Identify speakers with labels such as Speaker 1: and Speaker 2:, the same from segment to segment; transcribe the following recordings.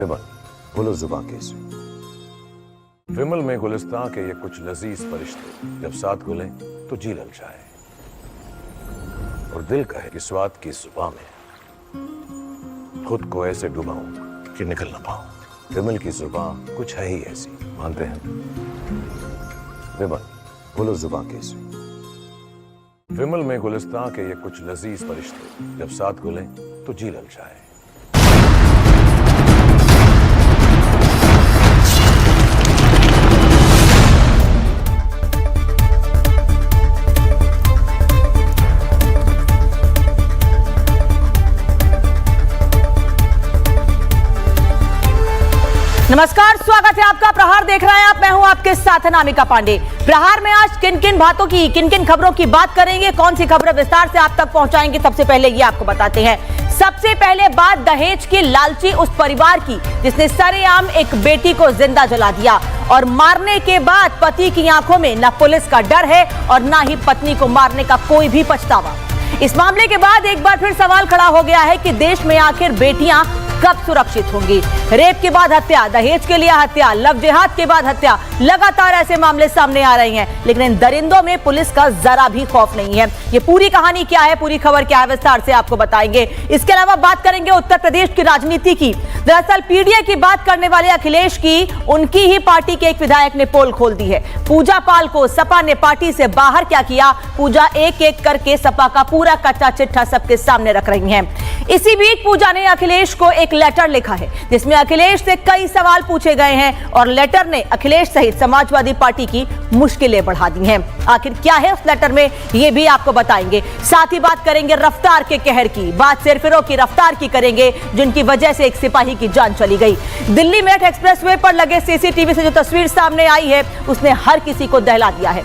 Speaker 1: बोलो जुबान कैसे। विमल में गुलिस्तां के ये कुछ लजीज फरिश्ते जब साथ घुले तो जी ललचाए और दिल कहे कि स्वाद की जुबान में खुद को ऐसे डुबाऊं कि निकल ना पाऊं। विमल की जुबान कुछ है ही ऐसी, मानते हैं। विमल बोलो जुबान कैसे। विमल में गुलिस्तां के ये कुछ लजीज फरिश्ते जब साथ घुले तो जी ललचाए।
Speaker 2: नमस्कार, स्वागत है आपका। प्रहार देख रहे हैं आप, मैं हूं आपके साथ अनामिका पांडे। प्रहार में आज किन किन बातों की, किन किन खबरों की बात करेंगे, कौन सी खबरें विस्तार से आप तक पहुंचाएंगे, सबसे पहले ये आपको बताते हैं। सबसे पहले बात दहेज की लालची उस परिवार की जिसने सरेआम एक बेटी को जिंदा जला दिया और मारने के बाद पति की आंखों में न पुलिस का डर है और न ही पत्नी को मारने का कोई भी पछतावा। इस मामले के बाद एक बार फिर सवाल खड़ा हो गया है कि देश में आखिर बेटियां कब सुरक्षित होंगी। रेप के बाद हत्या, दहेज के लिए हत्या, लव जिहाद के बाद हत्या, लगातार ऐसे मामले सामने आ रहे हैं, लेकिन इन दरिंदों में पुलिस का जरा भी खौफ नहीं है। ये पूरी कहानी क्या है, पूरी खबर क्या है, विस्तार से आपको बताएंगे। इसके अलावा बात करेंगे उत्तर प्रदेश की राजनीति की। दरअसल पीडीए की बात करने वाले अखिलेश की उनकी ही पार्टी के एक विधायक ने पोल खोल दी है। पूजा पाल को सपा ने पार्टी से बाहर क्या किया, पूजा एक एक करके सपा का पूरा कच्चा चिट्ठा सबके सामने रख रही हैं। इसी बीच पूजा ने अखिलेश को एक लेटर लिखा है जिसमें अखिलेश से कई सवाल पूछे गए हैं और लेटर ने अखिलेश सहित समाजवादी पार्टी की मुश्किलें बढ़ा दी हैं। आखिर क्या है उस लेटर में, ये भी आपको बताएंगे। साथ ही बात करेंगे रफ्तार के कहर की, बात सिरफिरों की रफ्तार की करेंगे जिनकी वजह से एक सिपाही की जान चली गई। दिल्ली मेरठ एक्सप्रेसवे पर लगे सीसीटीवी से जो तस्वीर सामने आई है उसने हर किसी को दहला दिया है।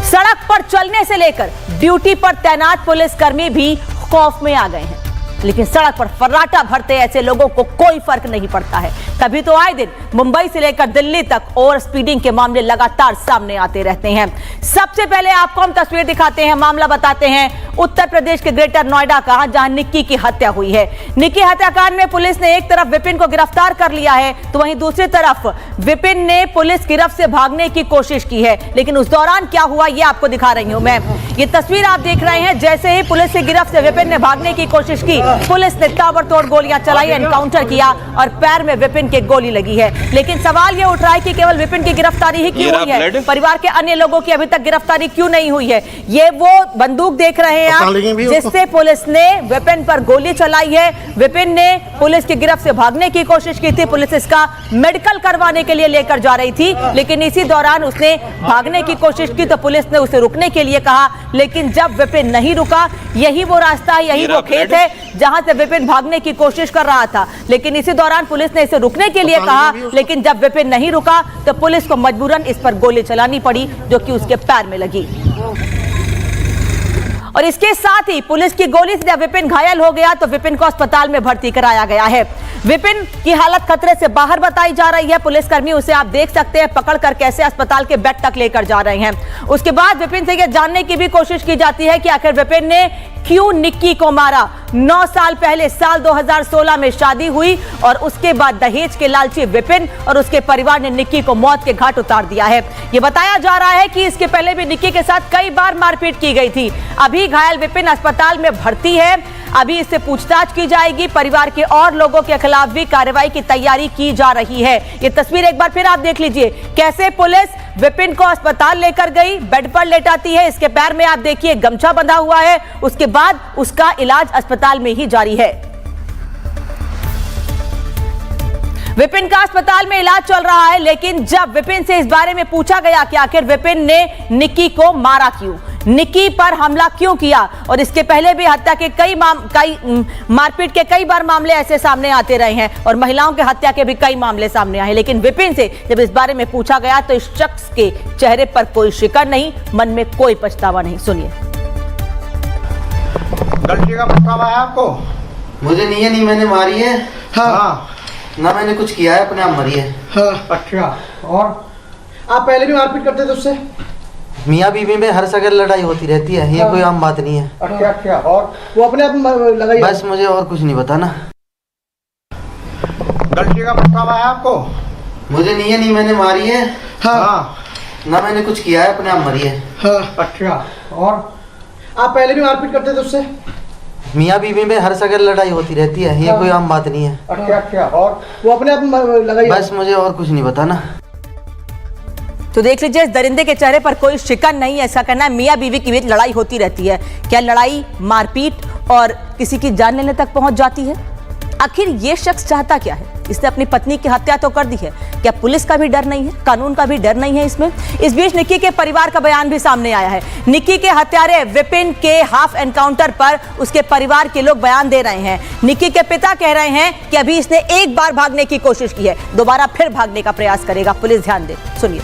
Speaker 2: सड़क पर चलने से लेकर ड्यूटी पर तैनात पुलिसकर्मी भी खौफ में आ गए हैं, लेकिन सड़क पर फर्राटा भरते ऐसे लोगों को कोई फर्क नहीं पड़ता है। तभी तो आए दिन मुंबई से लेकर दिल्ली तक ओवर स्पीडिंग के मामले लगातार सामने आते रहते हैं। सबसे पहले आपको हम तस्वीर दिखाते हैं, मामला बताते हैं उत्तर प्रदेश के ग्रेटर नोएडा का, जहां निक्की की हत्या हुई है। निक्की हत्याकांड में पुलिस ने एक तरफ विपिन को गिरफ्तार कर लिया है तो वहीं दूसरी तरफ विपिन ने पुलिस गिरफ्त से भागने की कोशिश की है, लेकिन उस दौरान क्या हुआ ये आपको दिखा रही हूं मैं। ये तस्वीर आप देख रहे हैं, जैसे ही पुलिस की गिरफ्त से विपिन ने भागने की कोशिश की, पुलिस ने ताबड़तोड़ गोलियां चलाई, एनकाउंटर किया और पैर में विपिन के गोली लगी है। लेकिन सवाल यह उठ रहा है कि केवल विपिन की गिरफ्तारी ही क्यों हुई है, परिवार के अन्य लोगों की अभी तक गिरफ्तारी क्यों नहीं हुई है। ये वो बंदूक देख रहे हैं आप जिससे पुलिस ने विपिन पर गोली चलाई है। विपिन ने पुलिस की गिरफ्त से भागने की कोशिश की थी, पुलिस इसका मेडिकल करवाने के लिए लेकर जा रही थी, लेकिन इसी दौरान उसने भागने की कोशिश की तो पुलिस ने उसे रुकने के लिए कहा, लेकिन जब विपिन नहीं रुका, यही वो रास्ता, यही वो खेत है जहां से विपिन भागने की कोशिश कर रहा था, लेकिन इसी दौरान पुलिस ने इसे रुकने के लिए कहा, लेकिन जब विपिन नहीं रुका तो पुलिस को मजबूरन इस पर गोली चलानी पड़ी जो कि उसके पैर में लगी। और इसके साथ ही पुलिस की गोली से जब विपिन घायल हो गया तो विपिन को अस्पताल में भर्ती कराया गया है। विपिन की हालत खतरे से बाहर बताई जा रही है। पुलिसकर्मी उसे आप देख सकते हैं पकड़कर कैसे अस्पताल के बेड तक लेकर जा रहे हैं। उसके बाद विपिन से यह जानने की भी कोशिश की जाती है कि आखिर विपिन ने क्यों निक्की को मारा। 9 साल पहले साल 2016 में शादी हुई और उसके बाद दहेज के लालची विपिन और उसके परिवार ने निक्की को मौत के घाट उतार दिया है। यह बताया जा रहा है कि इसके पहले भी निक्की के साथ कई बार मारपीट की गई थी। अभी घायल विपिन अस्पताल में भर्ती है, अभी इससे पूछताछ की जाएगी। परिवार के और लोगों के खिलाफ भी कार्रवाई की तैयारी की जा रही है। ये तस्वीर एक बार फिर आप देख लीजिए, कैसे पुलिस विपिन को अस्पताल लेकर गई, बेड पर लेटाती है, इसके पैर में आप देखिए गमछा बंधा हुआ है, उसके बाद उसका इलाज अस्पताल में ही जारी है। विपिन का अस्पताल में इलाज चल रहा है, लेकिन जब विपिन से इस बारे में पूछा गया कि आखिर विपिन ने निक्की को मारा क्यों, निक्की पर हमला क्यों किया, और इसके पहले भी हत्या के कई मारपीट के कई बार मामले ऐसे सामने आते रहे हैं और महिलाओं के हत्या के भी कई मामले सामने आए, लेकिन विपिन से जब इस बारे में पूछा गया तो इस शख्स के चेहरे पर कोई शिकन नहीं, मन में कोई पछतावा नहीं। सुनिए।
Speaker 3: गलती का पछतावा है आपको?
Speaker 4: मुझे नहीं है, नहीं मैंने मारी है।
Speaker 3: हाँ।
Speaker 4: ना मैंने कुछ किया है, अपने आप मरी है।
Speaker 3: हाँ। अच्छा, और आप पहले भी मारपीट करते थे उससे?
Speaker 4: मियाँ बीवी में हर जगह लड़ाई होती रहती है, ये कोई आम बात नहीं है।
Speaker 3: अच्छा अच्छा, और वो अपने आप लगाई?
Speaker 4: बस मुझे और कुछ नहीं बताना।
Speaker 3: गलती का पछतावा है आपको?
Speaker 4: मुझे नहीं मैंने मारी है।
Speaker 3: हाँ
Speaker 4: ना मैंने कुछ किया है, अपने आप मरी है।
Speaker 3: हाँ। अच्छा, और आप पहले भी मारपीट करते थे उससे?
Speaker 4: मियाँ बीवी में हर जगह लड़ाई होती रहती है, ये कोई आम बात नहीं है।
Speaker 3: अच्छा, और वो अपने आप लगाई?
Speaker 4: बस मुझे और कुछ नहीं पता ना।
Speaker 2: तो देख लीजिए, इस दरिंदे के चेहरे पर कोई शिकन नहीं है। ऐसा कहना है मियाँ बीवी के बीच लड़ाई होती रहती है। क्या लड़ाई, मारपीट और किसी की जान लेने तक पहुंच जाती है? आखिर ये शख्स चाहता क्या है? इसने अपनी पत्नी की हत्या तो कर दी है, क्या पुलिस का भी डर नहीं है, कानून का भी डर नहीं है इसमें? इस बीच निक्की के परिवार का बयान भी सामने आया है। निक्की के हत्यारे विपिन के हाफ एनकाउंटर पर उसके परिवार के लोग बयान दे रहे हैं। निक्की के पिता कह रहे हैं कि अभी इसने एक बार भागने की कोशिश की है, दोबारा फिर भागने का प्रयास करेगा। पुलिस ध्यान दे, सुनिए।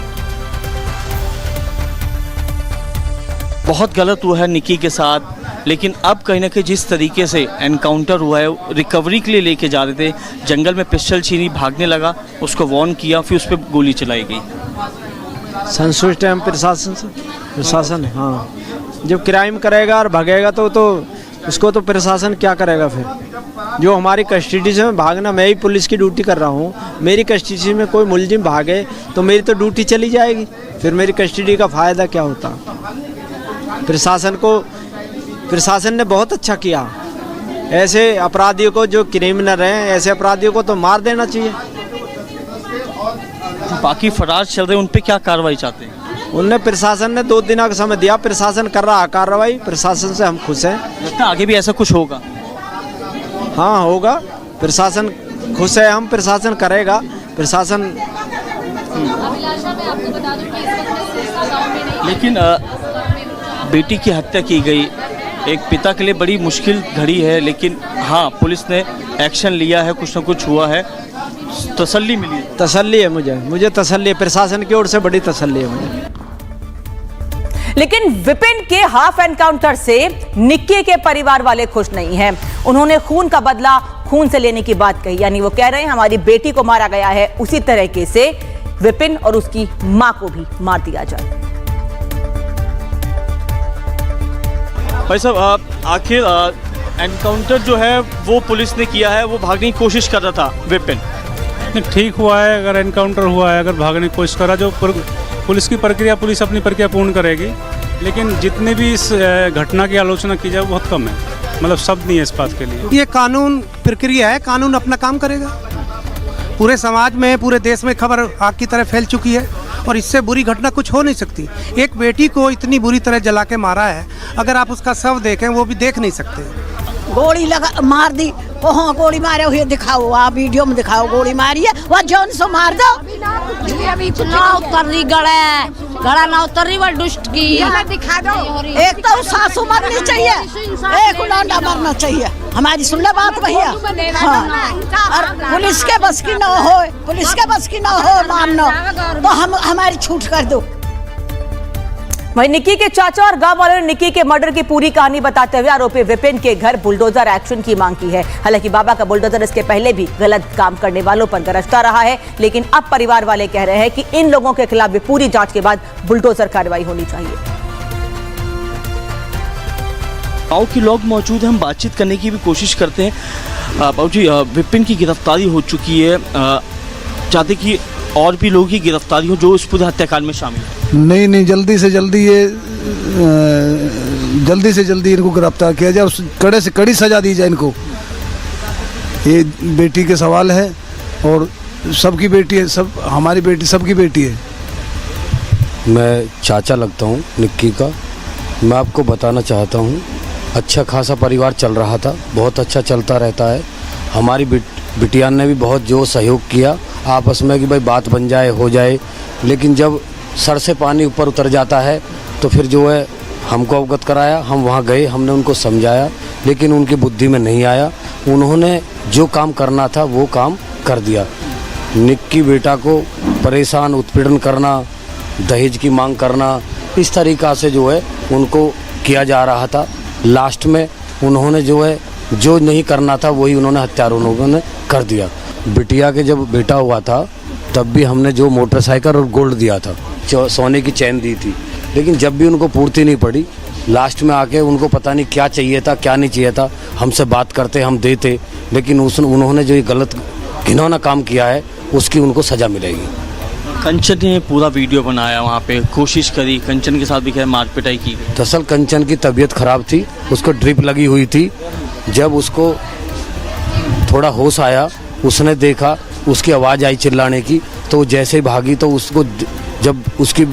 Speaker 5: बहुत गलत हुआ है निक्की के साथ, लेकिन अब कहीं ना कहीं जिस तरीके से एनकाउंटर हुआ है, रिकवरी के लिए लेके जा रहे थे, जंगल में पिस्टल छीनी, भागने लगा, उसको वार्न किया, फिर उस पर गोली चलाई गई।
Speaker 6: संतुष्ट है हम प्रशासन से। प्रशासन, हाँ, जब क्राइम करेगा और भागेगा तो उसको तो प्रशासन क्या करेगा फिर? जो हमारी कस्टडी से भागना, मैं ही पुलिस की ड्यूटी कर रहा हूँ, मेरी कस्टडी में कोई मुलजिम भागे तो मेरी तो ड्यूटी चली जाएगी, फिर मेरी कस्टडी का फ़ायदा क्या होता? प्रशासन ने बहुत अच्छा किया। ऐसे अपराधियों को, जो क्रिमिनल हैं, ऐसे अपराधियों को तो मार देना चाहिए।
Speaker 5: बाकी फरार चल रहे हैं, उन पे क्या कार्रवाई चाहते हैं?
Speaker 6: उनने, प्रशासन ने 2 दिन का समय दिया, प्रशासन कर रहा है कार्रवाई, प्रशासन से हम खुश हैं।
Speaker 5: लगता है आगे भी ऐसा कुछ होगा?
Speaker 6: हाँ होगा, प्रशासन खुश है, हम प्रशासन करेगा, प्रशासन।
Speaker 5: लेकिन बेटी की हत्या की गई, एक पिता के लिए बड़ी मुश्किल घड़ी है, लेकिन हाँ, पुलिस ने एक्शन लिया है, कुछ ना कुछ हुआ है, तसल्ली मिली है।
Speaker 6: तसल्ली है मुझे तसल्ली है, प्रशासन की ओर से बड़ी तसल्ली है मुझे।
Speaker 2: लेकिन विपिन के हाफ एनकाउंटर से निक्की के परिवार वाले खुश नहीं हैं। उन्होंने खून का बदला खून से लेने की बात कही, यानी वो कह रहे हैं हमारी बेटी को मारा गया है, उसी तरीके से विपिन और उसकी मां को भी मार दिया जाए।
Speaker 5: भाई साहब, आखिर एनकाउंटर जो है वो पुलिस ने किया है, वो भागने की कोशिश कर रहा था विपिन।
Speaker 7: नहीं, ठीक हुआ है अगर एनकाउंटर हुआ है, अगर भागने की कोशिश करा, जो पुलिस की प्रक्रिया, पुलिस अपनी प्रक्रिया पूर्ण करेगी, लेकिन जितने भी इस घटना की आलोचना की जाए बहुत कम है, मतलब शब्द नहीं है इस बात के लिए।
Speaker 8: ये कानून प्रक्रिया है, कानून अपना काम करेगा। पूरे समाज में, पूरे देश में खबर आग की तरह फैल चुकी है और इससे बुरी घटना कुछ हो नहीं सकती। एक बेटी को इतनी बुरी तरह जला के मारा है, अगर आप उसका शव देखें वो भी देख नहीं सकते।
Speaker 9: गोली लगा मार दी, वहाँ गोली मारे हुए दिखाओ, आप वीडियो में दिखाओ गोली मारी है, वह जौन सो मार दो। ना उतर रही गड़ा ना उतर रही, वह दुष्ट की दिखा दो। एक तो सासू मरनी चाहिए, एक लौंडा मरना चाहिए, हमारी सुन ले बात भैया। हाँ, और पुलिस के बस की ना हो, पुलिस के बस की ना हो मानना, तो हम हमारी छूट कर दो।
Speaker 2: वहीं निक्की के चाचा और गांव वालों ने निक्की के मर्डर की पूरी कहानी बताते हुए आरोपी विपिन के घर बुलडोजर एक्शन की मांग की है। हालांकि बाबा का बुलडोजर इसके पहले भी गलत काम करने वालों पर गरजता रहा है, लेकिन अब परिवार वाले कह रहे हैं कि इन लोगों के खिलाफ भी पूरी जांच के बाद बुलडोजर कार्रवाई होनी चाहिए।
Speaker 5: गाँव के लोग मौजूद हैं, हम बातचीत करने की भी कोशिश करते हैं। बाबू जी, विपिन की गिरफ्तारी हो चुकी है, चाहते कि और भी लोगों की गिरफ्तारी हो जो इस पूरे हत्याकांड में शामिल है।
Speaker 10: नहीं, जल्दी से जल्दी इनको गिरफ्तार किया जाए, कड़े से कड़ी सजा दी जाए इनको। ये बेटी के सवाल है और सबकी बेटी है, सब हमारी बेटी, सबकी बेटी है।
Speaker 11: मैं चाचा लगता हूँ निक्की का। मैं आपको बताना चाहता हूँ, अच्छा खासा परिवार चल रहा था, बहुत अच्छा चलता रहता है। हमारी बिटिया ने भी बहुत जो सहयोग किया आपस में कि भाई बात बन जाए, हो जाए, लेकिन जब सर से पानी ऊपर उतर जाता है तो फिर जो है हमको अवगत कराया, हम वहाँ गए, हमने उनको समझाया, लेकिन उनकी बुद्धि में नहीं आया। उन्होंने जो काम करना था वो काम कर दिया। निक्की बेटा को परेशान, उत्पीड़न करना, दहेज की मांग करना, इस तरीक़ा से जो है उनको किया जा रहा था। लास्ट में उन्होंने जो है जो नहीं करना था वही उन्होंने हत्यारों लोगों ने कर दिया। बिटिया के जब बेटा हुआ था तब भी हमने जो मोटरसाइकिल और गोल्ड दिया था, सोने की चैन दी थी, लेकिन जब भी उनको पूर्ति नहीं पड़ी, लास्ट में आके उनको पता नहीं क्या चाहिए था क्या नहीं चाहिए था, हमसे बात करते, हम देते, लेकिन उन्होंने जो ये गलत घिनौना काम किया है उसकी उनको सज़ा मिलेगी।
Speaker 5: कंचन ने पूरा वीडियो बनाया, वहाँ पे कोशिश करी, कंचन के साथ भी क्या मार पिटाई की गई।
Speaker 11: दरअसल कंचन की तबीयत खराब थी, उसको ड्रिप लगी हुई थी। जब उसको थोड़ा होश आया, उसने देखा, उसकी आवाज़ आई चिल्लाने की, तो जैसे ही भागी तो उसको जब उसकी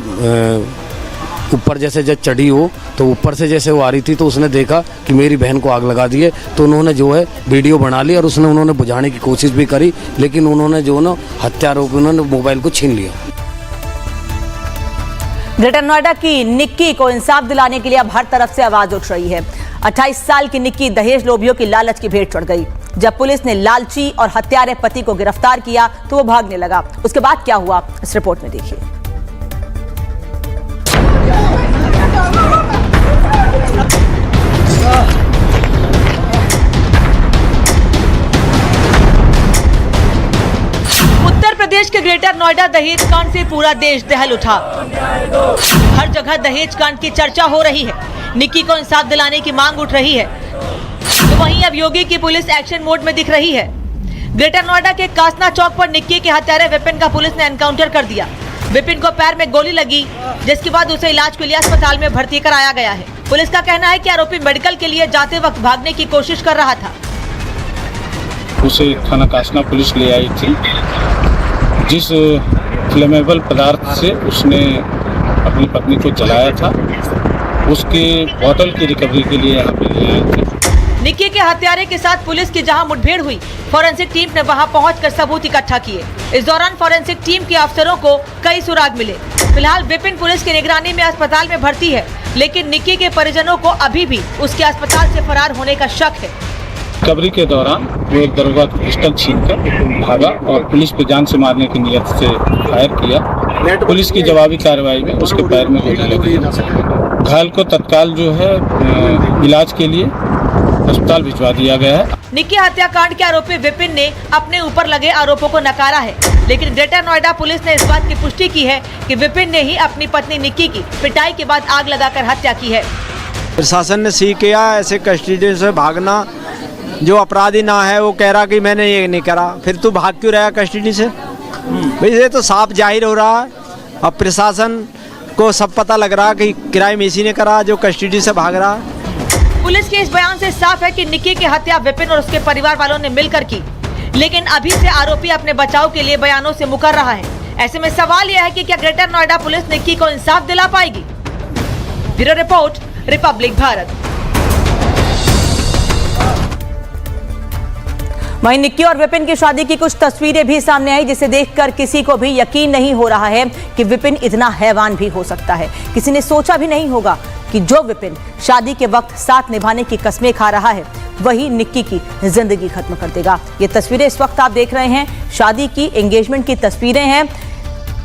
Speaker 11: ऊपर जैसे जब चढ़ी हो तो ऊपर से जैसे वो आ रही थी तो उसने देखा कि मेरी बहन को आग लगा दी है, तो उन्होंने जो है वीडियो बना ली और उन्होंने बुझाने की कोशिश भी करी, लेकिन उन्होंने जो ना हत्यारों उन्होंने मोबाइल को छीन लिया।
Speaker 2: ग्रेटर नोएडा की निक्की को इंसाफ दिलाने के लिए अब हर तरफ से आवाज उठ रही है। 28 साल की निक्की दहेज लोभियों की लालच की भेंट चढ़ गई। जब पुलिस ने लालची और हत्यारे पति को गिरफ्तार किया तो वो भागने लगा। उसके बाद क्या हुआ, इस रिपोर्ट में देखिए। उत्तर प्रदेश के ग्रेटर नोएडा दहेज कांड से पूरा देश दहल उठा। हर जगह दहेज कांड की चर्चा हो रही है। निक्की को इंसाफ दिलाने की मांग उठ रही है, तो वहीं अब योगी की पुलिस एक्शन मोड में दिख रही है। ग्रेटर नोएडा के कासना चौक पर निक्की के हत्यारे विपिन का पुलिस ने एनकाउंटर कर दिया। विपिन को पैर में गोली लगी, जिसके बाद उसे इलाज के लिए अस्पताल में भर्ती कराया गया है। पुलिस का कहना है कि आरोपी मेडिकल के लिए जाते वक्त भागने की कोशिश कर रहा था।
Speaker 7: उसे थाना कासना पुलिस ले आई थी, जिस फ्लेमेबल पदार्थ से उसने अपनी पत्नी को जलाया था, उसके बोतल की रिकवरी के लिए यहाँ पे ले आए थे।
Speaker 2: निक्की के हत्यारे के साथ पुलिस की जहां मुठभेड़ हुई, फॉरेंसिक टीम ने वहां पहुंचकर सबूत इकट्ठा किए। इस दौरान फॉरेंसिक टीम के अफसरों को कई सुराग मिले। फिलहाल विपिन पुलिस की निगरानी में अस्पताल में भर्ती है, लेकिन निक्की के परिजनों को अभी भी उसके अस्पताल से फरार होने का शक है।
Speaker 7: रिकवरी के दौरान वो एक दरोगा का पिस्टल छीनकर भागा और पुलिस पे जान से मारने की नियत से फायर किया। पुलिस की जवाबी कार्रवाई में उसके पैर में गोली लगी। घायल को तत्काल जो है इलाज के लिए अस्पताल भिजवा दिया गया है।
Speaker 2: निक्की हत्याकांड के आरोपी विपिन ने अपने ऊपर लगे आरोपों को नकारा है, लेकिन ग्रेटर नोएडा पुलिस ने इस बात की पुष्टि की है कि विपिन ने ही अपनी पत्नी निक्की की पिटाई के बाद आग लगाकर हत्या की है।
Speaker 6: प्रशासन ने सीख किया ऐसे कस्टडी से भागना, जो अपराधी ना है वो कह रहा कि मैंने ये नहीं करा, फिर तू भाग क्यों रहा कस्टडी से? भाई ये तो साफ जाहिर हो रहा है। अब प्रशासन को सब पता लग रहा कि क्राइम इसी ने करा जो कस्टडी से भाग रहा है।
Speaker 2: पुलिस के इस बयान से साफ है कि निक्की की हत्या विपिन और उसके परिवार वालों ने मिलकर की, लेकिन अभी से आरोपी अपने बचाव के लिए बयानों से मुकर रहा है। ऐसे में सवाल यह है कि क्या ग्रेटर नोएडा पुलिस निक्की को इंसाफ दिला पाएगी? Bureau report, Republic Bharat. वहीं निक्की और विपिन की शादी की कुछ तस्वीरें भी सामने आई, जिसे देखकर किसी को भी यकीन नहीं हो रहा है कि विपिन इतना हैवान भी हो सकता है। किसी ने सोचा भी नहीं होगा कि जो विपिन शादी के वक्त साथ निभाने की कस्में खा रहा है, वही निक्की की जिंदगी खत्म कर देगा। ये तस्वीरें इस वक्त आप देख रहे हैं, शादी की, एंगेजमेंट की तस्वीरें हैं।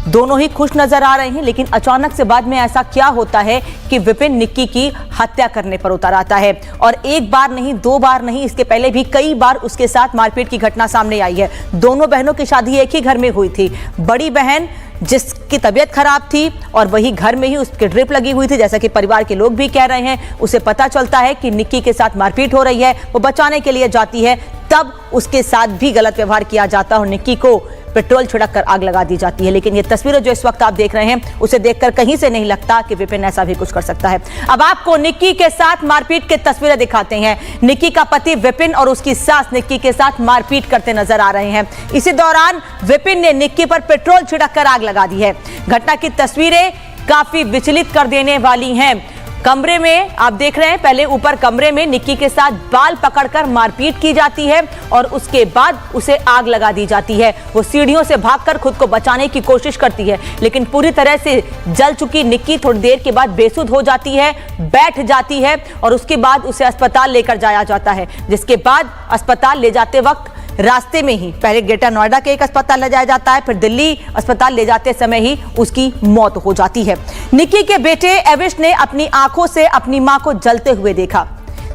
Speaker 2: दोनों ही खुश नजर आ रहे हैं, लेकिन अचानक से बाद में ऐसा क्या होता है कि विपिन निक्की की हत्या करने पर उतर आता है। और एक बार नहीं, दो बार नहीं, इसके पहले भी कई बार उसके साथ मारपीट की घटना सामने आई है। दोनों बहनों की शादी एक ही घर में हुई थी। बड़ी बहन जिसकी तबीयत खराब थी और वही घर में ही उसकी ड्रिप लगी हुई थी, जैसा कि परिवार के लोग भी कह रहे हैं। उसे पता चलता है कि निक्की के साथ मारपीट हो रही है, वो बचाने के लिए जाती है, तब उसके साथ भी गलत व्यवहार किया जाता है और निक्की को पेट्रोल छिड़ककर आग लगा दी जाती है। लेकिन ये तस्वीरें जो इस वक्त आप देख रहे हैं, उसे देखकर कहीं से नहीं लगता कि विपिन ऐसा भी कुछ कर सकता है। अब आपको निक्की के साथ मारपीट की तस्वीरें दिखाते हैं। निक्की का पति विपिन और उसकी सास निक्की के साथ मारपीट करते नजर आ रहे हैं। इसी दौरान विपिन ने निक्की पर पेट्रोल छिड़ककर आग लगा दी है। घटना की तस्वीरें काफी विचलित कर देने वाली हैं। कमरे में आप देख रहे हैं, पहले ऊपर कमरे में निक्की के साथ बाल पकड़कर मारपीट की जाती है और उसके बाद उसे आग लगा दी जाती है। वो सीढ़ियों से भागकर खुद को बचाने की कोशिश करती है, लेकिन पूरी तरह से जल चुकी निक्की थोड़ी देर के बाद बेसुध हो जाती है, बैठ जाती है और उसके बाद उसे अस्पताल लेकर जाया जाता है। जिसके बाद अस्पताल ले जाते वक्त रास्ते में ही पहले ग्रेटर नोएडा के एक अस्पताल ले जाया जाता है, फिर दिल्ली अस्पताल ले जाते समय ही उसकी मौत हो जाती है। निक्की के बेटे एविश ने अपनी आंखों से अपनी मां को जलते हुए देखा।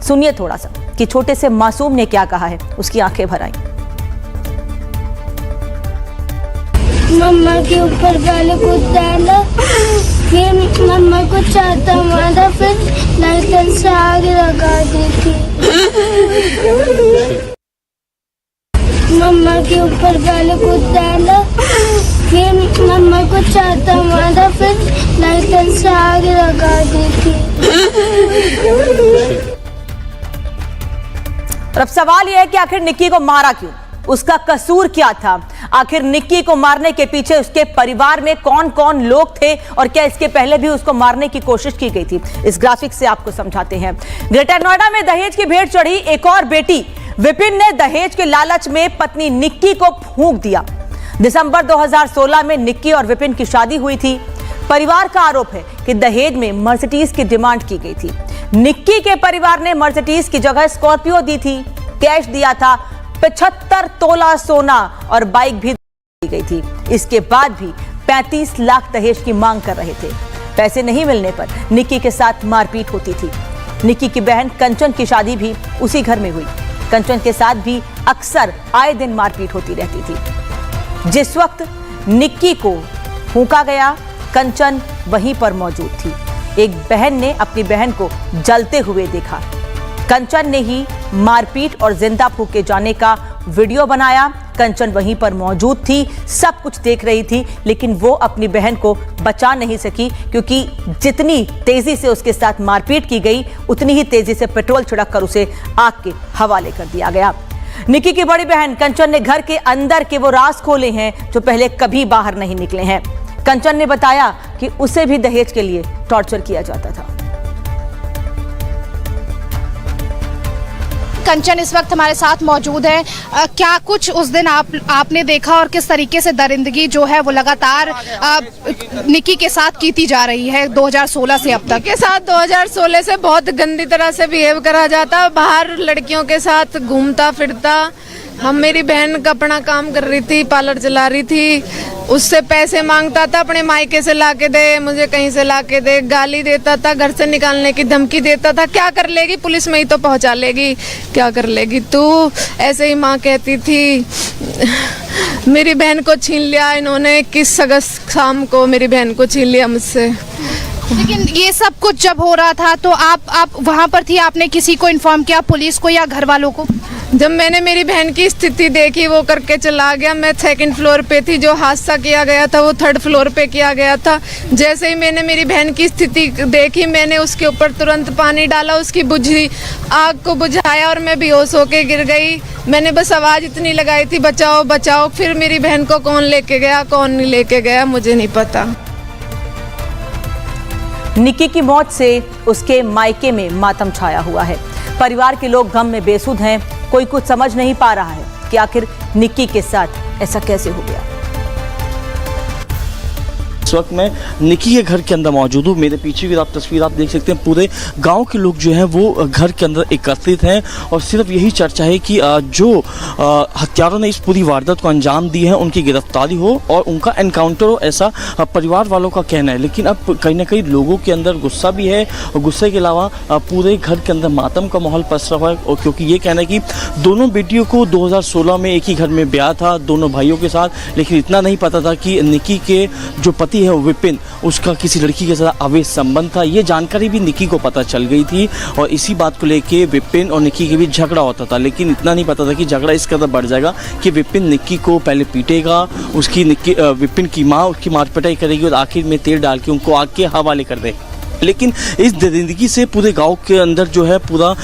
Speaker 2: सुनिए थोड़ा सा कि छोटे से मासूम ने क्या कहा है, उसकी आंखें भर आई।
Speaker 12: मम्मा के ऊपर पहले कुछ डाला, फिर मम्मा को चाहता मारा, फिर लाइटर से आग लगा दी थी। मम्मा के ऊपर पहले कुछ डाला, फिर मम्मा को चाहता मारा, फिर लाइटर से आग लगा दी थी।
Speaker 2: और अब सवाल यह है कि आखिर निक्की को मारा क्यों, उसका कसूर क्या था, आखिर निक्की को मारने के पीछे उसके परिवार में कौन कौन लोग थे और क्या इसके पहले भी उसको मारने की कोशिश की गई थी। इस ग्राफिक से आपको समझाते हैं। ग्रेटर नोएडा में दहेज की भेंट चढ़ी एक और बेटी। विपिन ने दहेज के लालच में पत्नी निक्की को फूंक दिया। दिसंबर 2016 में निक्की और विपिन की शादी हुई थी। परिवार का आरोप है कि दहेज में मर्सिडीज की डिमांड की गई थी। निक्की के परिवार ने मर्सिडीज की जगह स्कॉर्पियो दी थी, कैश दिया था, 75 तोला सोना और बाइक भी दी गई थी। इसके बाद भी 35 लाख दहेज की मांग कर रहे थे। पैसे नहीं मिलने पर निक्की के साथ मारपीट होती थी। निक्की की बहन कंचन की शादी भी उसी घर में हुई। कंचन के साथ भी अक्सर आए दिन मारपीट होती रहती थी। जिस वक्त निक्की को फूंका गया, कंचन वहीं पर मौजूद थी। एक बहन ने अपनी बहन को जलते हुए देखा। कंचन ने ही मारपीट और जिंदा फूंके जाने का वीडियो बनाया। कंचन वहीं पर मौजूद थी, सब कुछ देख रही थी, लेकिन वो अपनी बहन को बचा नहीं सकी क्योंकि जितनी तेजी से उसके साथ मारपीट की गई, उतनी ही तेजी से पेट्रोल छिड़क कर उसे आग के हवाले कर दिया गया। निक्की की बड़ी बहन कंचन ने घर के अंदर के वो राज खोले हैं जो पहले कभी बाहर नहीं निकले हैं। कंचन ने बताया कि उसे भी दहेज के लिए टॉर्चर किया जाता था।
Speaker 13: कंचन इस वक्त हमारे साथ मौजूद है। क्या कुछ उस दिन आपने देखा और किस तरीके से दरिंदगी जो है वो लगातार निक्की के साथ की जा रही है 2016 से अब तक?
Speaker 14: के साथ 2016 से बहुत गंदी तरह से बिहेव करा जाता, बाहर लड़कियों के साथ घूमता फिरता। मेरी बहन का अपना काम कर रही थी, पार्लर चला रही थी, उससे पैसे मांगता था, अपने मायके से लाके दे, मुझे कहीं से लाके दे, गाली देता था, घर से निकालने की धमकी देता था। क्या कर लेगी, पुलिस में ही तो पहुंचा लेगी, क्या कर लेगी तू, ऐसे ही माँ कहती थी। मेरी बहन को छीन लिया इन्होंने, 21 अगस्त शाम को मेरी बहन को छीन लिया मुझसे।
Speaker 13: लेकिन ये सब कुछ जब हो रहा था तो आप वहाँ पर थी, आपने किसी को इन्फॉर्म किया, पुलिस को या घर वालों को?
Speaker 14: जब मैंने मेरी बहन की स्थिति देखी, वो करके चला गया। मैं 2nd फ्लोर पे थी, जो हादसा किया गया था वो 3rd फ्लोर पे किया गया था। जैसे ही मैंने मेरी बहन की स्थिति देखी, मैंने उसके ऊपर तुरंत पानी डाला, उसकी बुझी आग को बुझाया और मैं बेहोश होके गिर गई। मैंने बस आवाज़ इतनी लगाई थी, बचाओ बचाओ। फिर मेरी बहन को कौन लेके गया, कौन नहीं लेके गया, मुझे नहीं पता।
Speaker 2: निक्की की मौत से उसके मायके में मातम छाया हुआ है। परिवार के लोग गम में बेसुध हैं। कोई कुछ समझ नहीं पा रहा है कि आखिर निक्की के साथ ऐसा कैसे हो गया।
Speaker 5: इस वक्त मैं निक्की के घर के अंदर मौजूद हूँ। मेरे पीछे की आप तस्वीर आप देख सकते हैं। पूरे गांव के लोग जो हैं वो घर के अंदर एकत्रित हैं और सिर्फ यही चर्चा है कि जो हत्यारों ने इस पूरी वारदात को अंजाम दी है उनकी गिरफ्तारी हो और उनका एनकाउंटर हो, ऐसा परिवार वालों का कहना है। लेकिन अब कहीं ना कहीं लोगों के अंदर गुस्सा भी है और गुस्से के अलावा पूरे घर के अंदर मातम का माहौल पसरा हुआ है। और क्योंकि ये कहना है कि दोनों बेटियों को 2016 में एक ही घर में ब्याह था दोनों भाइयों के साथ, लेकिन इतना नहीं पता था कि निक्की के जो पति है विपिन, उसका किसी लड़की के साथ अवैध संबंध था। ये जानकारी भी निक्की को पता चल गई थी और इसी बात को लेके विपिन और निक्की के बीच झगड़ा होता था। लेकिन इतना नहीं पता था कि झगड़ा इस कदर बढ़ जाएगा कि विपिन निक्की को पहले पीटेगा, विपिन की माँ उसकी मार पिटाई करेगी और आखिर में तेल डाल के उनको आग के हवाले कर देगी। लेकिन इस दरिंदगी से पूरे गांव के अंदर जो है पूरा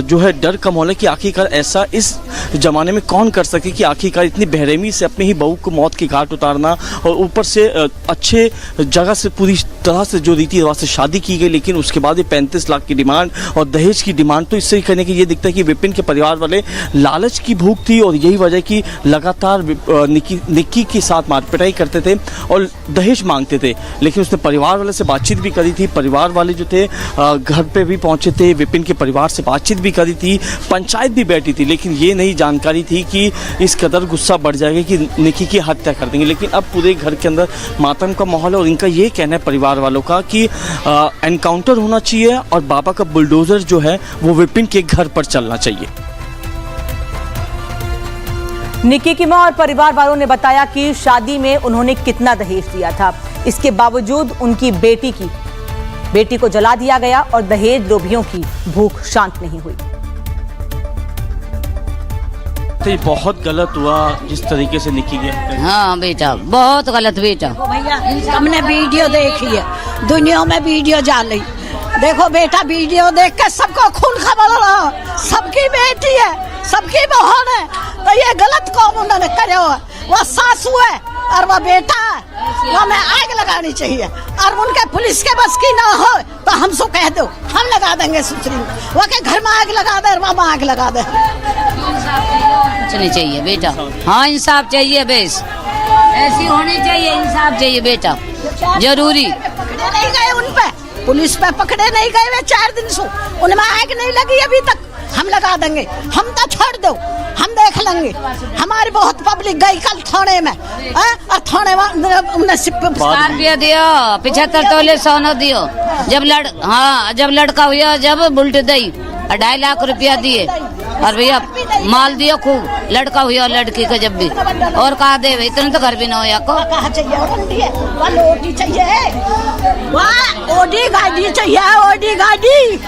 Speaker 5: जो है डर का माहौल है कि आखिरकार ऐसा इस ज़माने में कौन कर सके कि आखिरकार इतनी बेरहमी से अपने ही बहू को मौत की घाट उतारना और ऊपर से अच्छे जगह से पूरी तरह से जो रीति रिवाज से शादी की गई, लेकिन उसके बाद ये 35 लाख की डिमांड और दहेज की डिमांड। तो इससे कहने की ये दिखता है कि विपिन के परिवार वाले लालच की भूख थी और यही वजह कि लगातार निक्की के साथ मारपिटाई करते थे और दहेज मांगते थे। लेकिन उसने परिवार वाले से बातचीत भी करी थी, परिवार वाले जो थे घर पे भी पहुंचे थे, विपिन के परिवार से बातचीत भी करी थी, पंचायत भी बैठी थी। लेकिन ये नहीं जानकारी थी कि इस कदर गुस्सा बढ़ जाएगा कि निक्की की हत्या कर देंगे। लेकिन अब पूरे घर के अंदर मातम का माहौल है और इनका ये कहना है परिवार वालों का कि एनकाउंटर होना चाहिए और बाबा का बुलडोजर जो है वो विपिन के घर पर चलना चाहिए।
Speaker 2: निक्की की मां और परिवार वालों ने बताया कि शादी में उन्होंने कितना दहेज दिया था। इसके बावजूद उनकी बेटी को जला दिया गया और दहेज लोभियों की भूख शांत नहीं हुई।
Speaker 5: लगता है बहुत गलत हुआ जिस तरीके से निकी गया?
Speaker 9: हाँ बेटा, बहुत गलत बेटा। भैया हमने वीडियो देखी है, दुनिया में वीडियो जा रही। देखो बेटा, वीडियो देख के सबको खून खबर रहा, सबकी बेटी है, सबकी बहन है, तो ये गलत काम उन्होंने करे हुआ। वो सासू है और वो बेटा है, वो में आग लगानी चाहिए। और उनके पुलिस के बस की ना हो तो हमसे कह दो, हम लगा देंगे सुसरी में। वो के घर में आग लगा दे, वहाँ आग लगा दे। कुछ नहीं चाहिए बेटा। हाँ इंसाफ चाहिए, बेस ऐसी होनी चाहिए, इंसाफ चाहिए बेटा, जरूरी। पकड़े नहीं गए उन पे, पुलिस पे पकड़े नहीं गए वे 4 दिन से, उनमें आग नहीं लगी अभी तक। हम लगा देंगे, हम तो छोड़ दो, हम देख लेंगे। हमारी बहुत पब्लिक गई कल थाने में, और थाने में रुपया दियो, 75 तोले सोना दियो। जब लड़का हुआ, जब बुलट दी 2.5 लाख रुपया दिए, और भैया माल दियो खूब। लड़का हुआ लड़की का जब भी, और कहा दे इतना तो घर भी ना हो को। कहा चाहिए ओडी चाहिए, ओडी गाड़ी चाहिए, ओडी गाड़ी।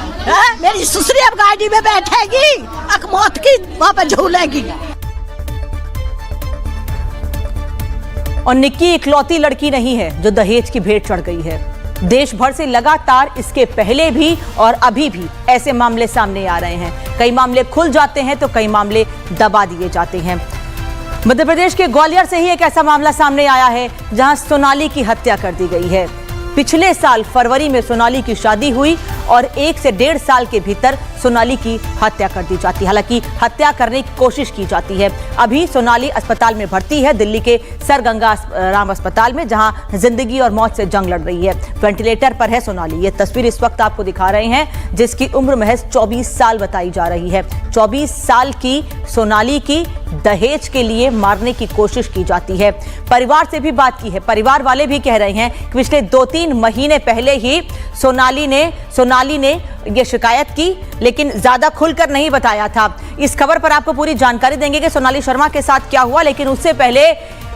Speaker 9: मेरी ससुरी अब गाड़ी में बैठेगी, अक मौत की वहाँ पे झूलेगी।
Speaker 2: और निक्की इकलौती लड़की नहीं है जो दहेज की भेंट चढ़ गई है। देश भर से लगातार इसके पहले भी और अभी भी ऐसे मामले सामने आ रहे हैं। कई मामले खुल जाते हैं तो कई मामले दबा दिए जाते हैं। मध्य प्रदेश के ग्वालियर से ही एक ऐसा मामला सामने आया है जहां सोनाली की हत्या कर दी गई है। पिछले साल फरवरी में सोनाली की शादी हुई और 1 से 1.5 साल के भीतर सोनाली की हत्या कर दी जाती है। हालांकि हत्या करने की कोशिश की जाती है। अभी सोनाली अस्पताल में भर्ती है, दिल्ली के सर गंगा राम अस्पताल में, जहां जिंदगी और मौत से जंग लड़ रही है। वेंटिलेटर पर है सोनाली। ये तस्वीर इस वक्त आपको दिखा रहे हैं, जिसकी उम्र महज 24 साल बताई जा रही है। 24 साल की सोनाली की दहेज के लिए मारने की कोशिश की जाती है। परिवार से भी बात की है, परिवार वाले भी कह रहे हैं कि पिछले 2-3 महीने पहले ही सोनाली ने ये शिकायत की, लेकिन ज्यादा खुलकर नहीं बताया था। इस खबर पर आपको पूरी जानकारी देंगे कि सोनाली शर्मा के साथ क्या हुआ, लेकिन उससे पहले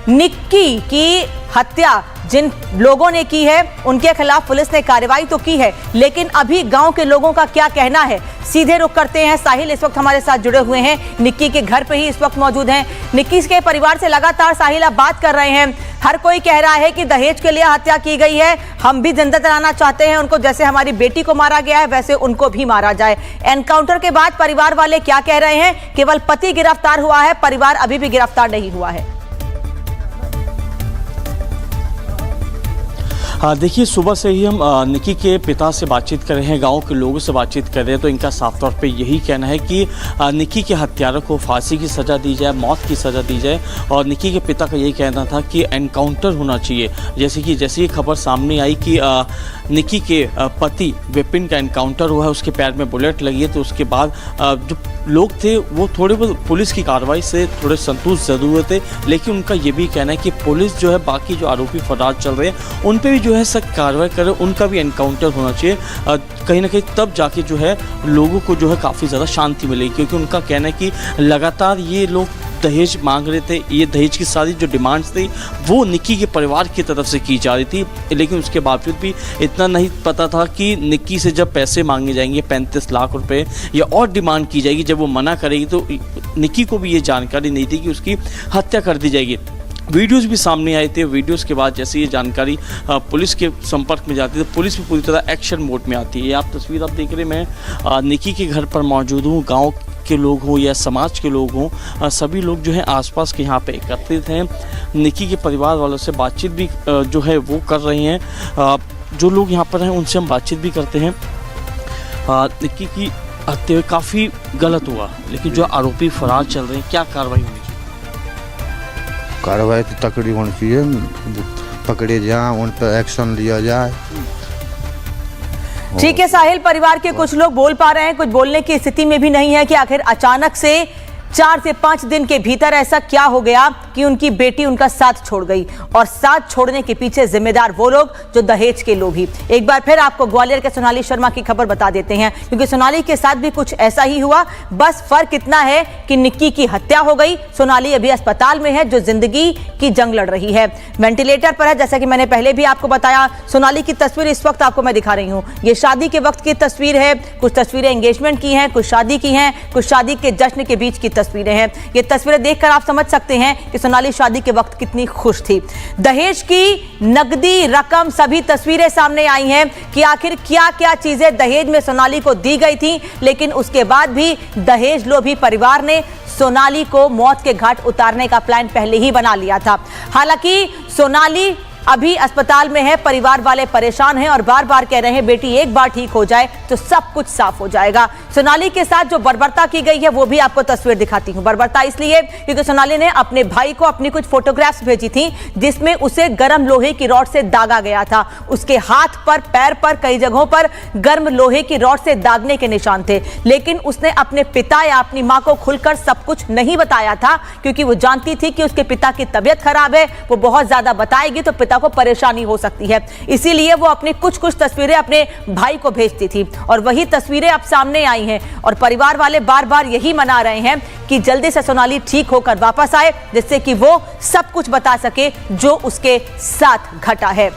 Speaker 2: निक्की की हत्या जिन लोगों ने की है उनके खिलाफ पुलिस ने कार्रवाई तो की है, लेकिन अभी गांव के लोगों का क्या कहना है, सीधे रुख करते हैं। साहिल इस वक्त हमारे साथ जुड़े हुए हैं, निक्की के घर पे ही इस वक्त मौजूद हैं। निक्की के परिवार से लगातार साहिल आप बात कर रहे हैं। हर कोई कह रहा है कि दहेज के लिए हत्या की गई है, हम भी जिंदा जलाना चाहते हैं उनको, जैसे हमारी बेटी को मारा गया है वैसे उनको भी मारा जाए। एनकाउंटर के बाद परिवार वाले क्या कह रहे हैं? केवल पति गिरफ्तार हुआ है, परिवार अभी भी गिरफ्तार नहीं हुआ है।
Speaker 5: देखिए, सुबह से ही हम निकी के पिता से बातचीत कर रहे हैं, गांव के लोगों से बातचीत कर रहे हैं, तो इनका साफ तौर पे यही कहना है कि निकी के हत्यारों को फांसी की सज़ा दी जाए, मौत की सज़ा दी जाए। और निकी के पिता का यही कहना था कि एनकाउंटर होना चाहिए। जैसे ये खबर सामने आई कि निकी के पति विपिन का एनकाउंटर हुआ है, उसके पैर में बुलेट लगी है, तो उसके बाद जो लोग थे वो थोड़े बहुत पुलिस की कार्रवाई से थोड़े संतुष्ट ज़रूर हुए थे, लेकिन उनका ये भी कहना है कि पुलिस जो है बाकी जो आरोपी फरार चल रहे हैं उन पे भी जो है सख्त कार्रवाई करे, उनका भी एनकाउंटर होना चाहिए। कहीं ना कहीं तब जाके जो है लोगों को जो है काफ़ी ज़्यादा शांति मिलेगी, क्योंकि उनका कहना है कि लगातार ये लोग दहेज मांग रहे थे। ये दहेज की सारी जो डिमांड्स थी वो निक्की के परिवार की तरफ से की जा रही थी, लेकिन उसके बावजूद भी इतना नहीं पता था कि निक्की से जब पैसे मांगे जाएंगे 35 लाख रुपए या और डिमांड की जाएगी, जब वो मना करेगी तो निक्की को भी ये जानकारी नहीं थी कि उसकी हत्या कर दी जाएगी। वीडियोस भी सामने आए थे, वीडियोस के बाद जैसे ये जानकारी पुलिस के संपर्क में जाती है तो पुलिस भी पूरी तरह एक्शन मोड में आती है। आप तस्वीर आप देख रहे हैं, मैं निक्की के घर पर मौजूद हूँ। गांव के लोग हों या समाज के लोग हों, सभी लोग जो हैं आसपास के यहाँ पे एकत्रित हैं। निक्की के परिवार वालों से बातचीत भी जो है वो कर रहे हैं। जो लोग यहाँ पर हैं उनसे हम बातचीत भी करते हैं। निक्की की हत्या काफ़ी गलत हुआ, लेकिन जो आरोपी फरार चल रहे हैं, क्या कार्रवाई होनी चाहिए?
Speaker 15: कार्रवाई तो तकड़ी होनी चाहिए, पकड़े जाए, उन पर एक्शन लिया जाए।
Speaker 2: ठीक है साहिल, परिवार के कुछ लोग बोल पा रहे हैं, कुछ बोलने की स्थिति में भी नहीं है कि आखिर अचानक से 4 से 5 दिन के भीतर ऐसा क्या हो गया कि उनकी बेटी उनका साथ छोड़ गई, और साथ छोड़ने के पीछे जिम्मेदार वो लोग जो दहेज के लोभी। एक बार फिर आपको ग्वालियर के सोनाली शर्मा की खबर बता देते हैं, क्योंकि सोनाली के साथ भी कुछ ऐसा ही हुआ। बस फर्क इतना है कि निक्की की हत्या हो गई, सोनाली अभी अस्पताल में है, जो जिंदगी की जंग लड़ रही है, वेंटिलेटर पर है। जैसा कि मैंने पहले भी आपको बताया, सोनाली की तस्वीर इस वक्त आपको मैं दिखा रही हूँ। ये शादी के वक्त की तस्वीर है, कुछ तस्वीरें एंगेजमेंट की हैं, कुछ शादी की हैं, कुछ शादी के जश्न के बीच की तस्वीर तस्वीरें हैं। ये तस्वीरें देखकर आप समझ सकते हैं कि सोनाली शादी के वक्त कितनी खुश थी। दहेज की नकदी रकम, सभी तस्वीरें सामने आई हैं कि आखिर क्या क्या चीजें दहेज में सोनाली को दी गई थी। लेकिन उसके बाद भी दहेज लोभी परिवार ने सोनाली को मौत के घाट उतारने का प्लान पहले ही बना लिया था। हालांकि सोनाली अभी अस्पताल में है, परिवार वाले परेशान हैं और बार बार कह रहे हैं बेटी एक बार ठीक हो जाए तो सब कुछ साफ हो जाएगा। सोनाली के साथ जो बर्बरता की गई है वो भी आपको तस्वीर दिखाती हूं। बर्बरता इसलिए क्योंकि सोनाली ने अपने भाई को अपनी कुछ फोटोग्राफ्स भेजी थी जिसमें उसे गर्म लोहे की रॉड से दागा गया था। उसके हाथ पर, पैर पर, कई जगहों पर गर्म लोहे की रॉड से दागने के निशान थे। लेकिन उसने अपने पिता या अपनी मां को खुलकर सब कुछ नहीं बताया था क्योंकि वो जानती थी कि उसके पिता की तबीयत खराब है, वो बहुत ज्यादा बताएगी तो पिता को परेशानी हो सकती है। इसीलिए वो अपनी कुछ तस्वीरें अपने भाई को भेजती थी और वही तस्वीरें अब सामने आई हैं और परिवार वाले बार बार यही मना रहे हैं कि जल्दी से सोनाली ठीक होकर वापस आए जिससे कि वो सब कुछ बता सके जो उसके साथ घटा है।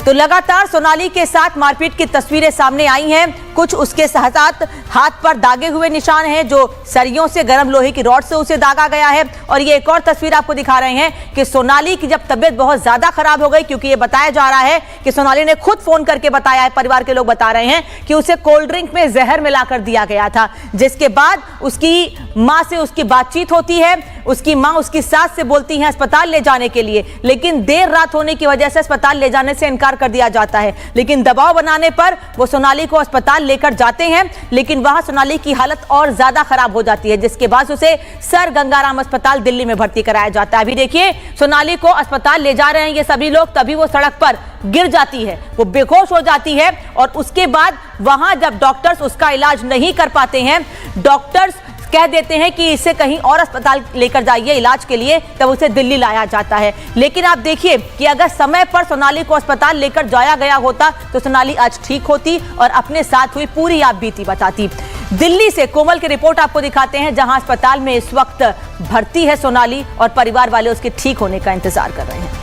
Speaker 2: तो लगातार सोनाली के साथ मारपीट की तस्वीरें सामने आई हैं। कुछ उसके साथ हाथ पर दागे हुए निशान हैं जो सरियों से, गर्म लोहे की रॉड से उसे दागा गया है। और ये एक और तस्वीर आपको दिखा रहे हैं कि सोनाली की जब तबीयत बहुत ज्यादा खराब हो गई, क्योंकि ये बताया जा रहा है कि सोनाली ने खुद फोन करके बताया है, परिवार के लोग बता रहे हैं कि उसे कोल्ड ड्रिंक में जहर मिलाकर दिया गया था। जिसके बाद उसकी मां से उसकी बातचीत होती है, उसकी मां उसकी सास से बोलती है अस्पताल ले जाने के लिए, लेकिन देर रात होने की वजह से अस्पताल ले जाने से इनकार कर दिया जाता है। लेकिन दबाव बनाने पर वो सोनाली को अस्पताल लेकर जाते हैं, लेकिन वहां सोनाली की हालत और ज्यादा खराब हो जाती है जिसके बाद उसे सर गंगाराम अस्पताल दिल्ली में भर्ती कराया जाता है। अभी देखिए सोनाली को अस्पताल ले जा रहे हैं ये सभी लोग, तभी वो सड़क पर गिर जाती है, वो बेहोश हो जाती है और उसके बाद वहां जब डॉक्टर्स उसका इलाज नहीं कर पाते हैं, डॉक्टर्स कह देते हैं कि इसे कहीं और अस्पताल लेकर जाइए इलाज के लिए, तब उसे दिल्ली लाया जाता है। लेकिन आप देखिए कि अगर समय पर सोनाली को अस्पताल लेकर जाया गया होता तो सोनाली आज ठीक होती और अपने साथ हुई पूरी आप बीती बताती। दिल्ली से कोमल की रिपोर्ट आपको दिखाते हैं जहां अस्पताल में इस वक्त भर्ती है सोनाली और परिवार वाले उसके ठीक होने का इंतजार कर रहे हैं।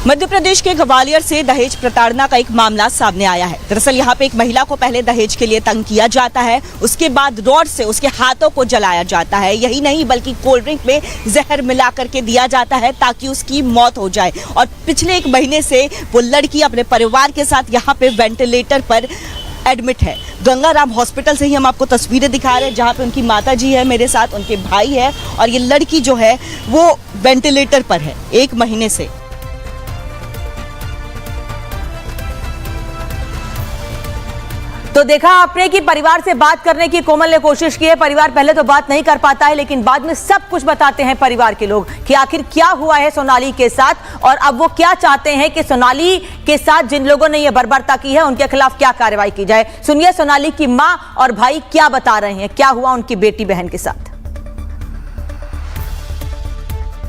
Speaker 16: मध्य प्रदेश के ग्वालियर से दहेज प्रताड़ना का एक मामला सामने आया है। दरअसल यहाँ पे एक महिला को पहले दहेज के लिए तंग किया जाता है, उसके बाद रॉड से उसके हाथों को जलाया जाता है। यही नहीं बल्कि कोल्ड ड्रिंक में जहर मिला करके दिया जाता है ताकि उसकी मौत हो जाए। और पिछले 1 महीने से वो लड़की अपने परिवार के साथ यहाँ पे वेंटिलेटर पर एडमिट है। गंगाराम हॉस्पिटल से ही हम आपको तस्वीरें दिखा रहे हैं जहाँ पे उनकी माताजी है मेरे साथ, उनके भाई है और ये लड़की जो है वो वेंटिलेटर पर है 1 महीने से।
Speaker 2: तो देखा आपने कि परिवार से बात करने की कोमल ने कोशिश की है। परिवार पहले तो बात नहीं कर पाता है लेकिन बाद में सब कुछ बताते हैं परिवार के लोग कि आखिर क्या हुआ है सोनाली के साथ और अब वो क्या चाहते हैं कि सोनाली के साथ जिन लोगों ने ये बर्बरता की है उनके खिलाफ क्या कार्रवाई की जाए। सुनिए सोनाली की मां और भाई क्या बता रहे हैं, क्या हुआ उनकी बेटी बहन के साथ।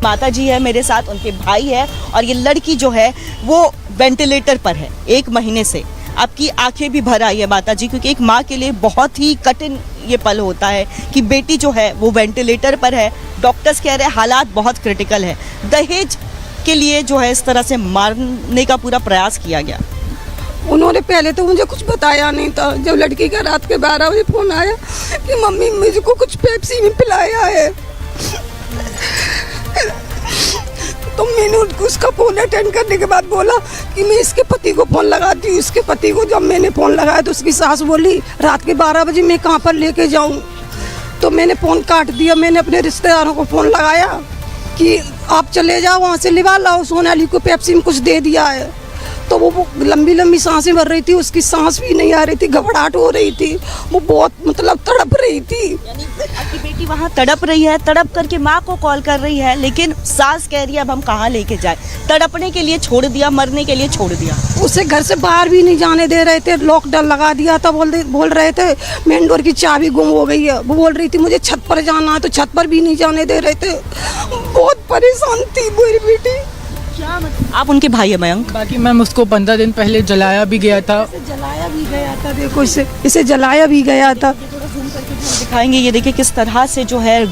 Speaker 16: माताजी है मेरे साथ, उनके भाई है और ये लड़की जो है वो वेंटिलेटर पर है 1 महीने से। आपकी आंखें भी भर आई है माताजी, क्योंकि एक माँ के लिए बहुत ही कठिन ये पल होता है कि बेटी जो है वो वेंटिलेटर पर है। डॉक्टर्स कह रहे हैं हालात बहुत क्रिटिकल है। दहेज के लिए जो है इस तरह से मारने का पूरा प्रयास किया गया।
Speaker 17: उन्होंने पहले तो मुझे कुछ बताया नहीं था। जब लड़की का रात के 12 बजे फोन आया कि मम्मी मुझको कुछ पेप्सी में पिलाया है तो मैंने उसका फोन अटेंड करने के बाद बोला कि मैं इसके पति को फोन लगाती हूँ। इसके पति को जब मैंने फ़ोन लगाया तो उसकी सास बोली रात के 12 बजे मैं कहाँ पर लेके जाऊँ। तो मैंने फ़ोन काट दिया। मैंने अपने रिश्तेदारों को फ़ोन लगाया कि आप चले जाओ वहाँ से लिवा लाओ, सोनाली को पेप्सी में कुछ दे दिया है। तो वो लंबी लंबी सांसें भर रही थी, उसकी सांस भी नहीं आ रही थी, घबराहट हो रही थी, वो बहुत मतलब तड़प रही थी।
Speaker 16: यानी आपकी बेटी वहाँ तड़प रही है, तड़प करके माँ को कॉल कर रही है, लेकिन सास कह रही है अब हम कहाँ लेके जाए। तड़पने के लिए छोड़ दिया, मरने के लिए छोड़ दिया।
Speaker 17: उसे घर से बाहर भी नहीं जाने दे रहे थे, लॉकडाउन लगा दिया था। बोल रहे थे मेन डोर की चाबी गुम हो गई है। वो बोल रही थी मुझे छत पर जाना है, तो छत पर भी नहीं जाने दे रहे थे। बहुत परेशान थी मेरी बेटी।
Speaker 16: आप उनके भाई है मयंक?
Speaker 18: बाकी मैम उसको 15 दिन पहले जलाया भी गया था।
Speaker 17: जलाया भी गया था, देखो इसे जलाया भी गया था।
Speaker 16: दिखाएंगे ये देखिए किस तरह से जो है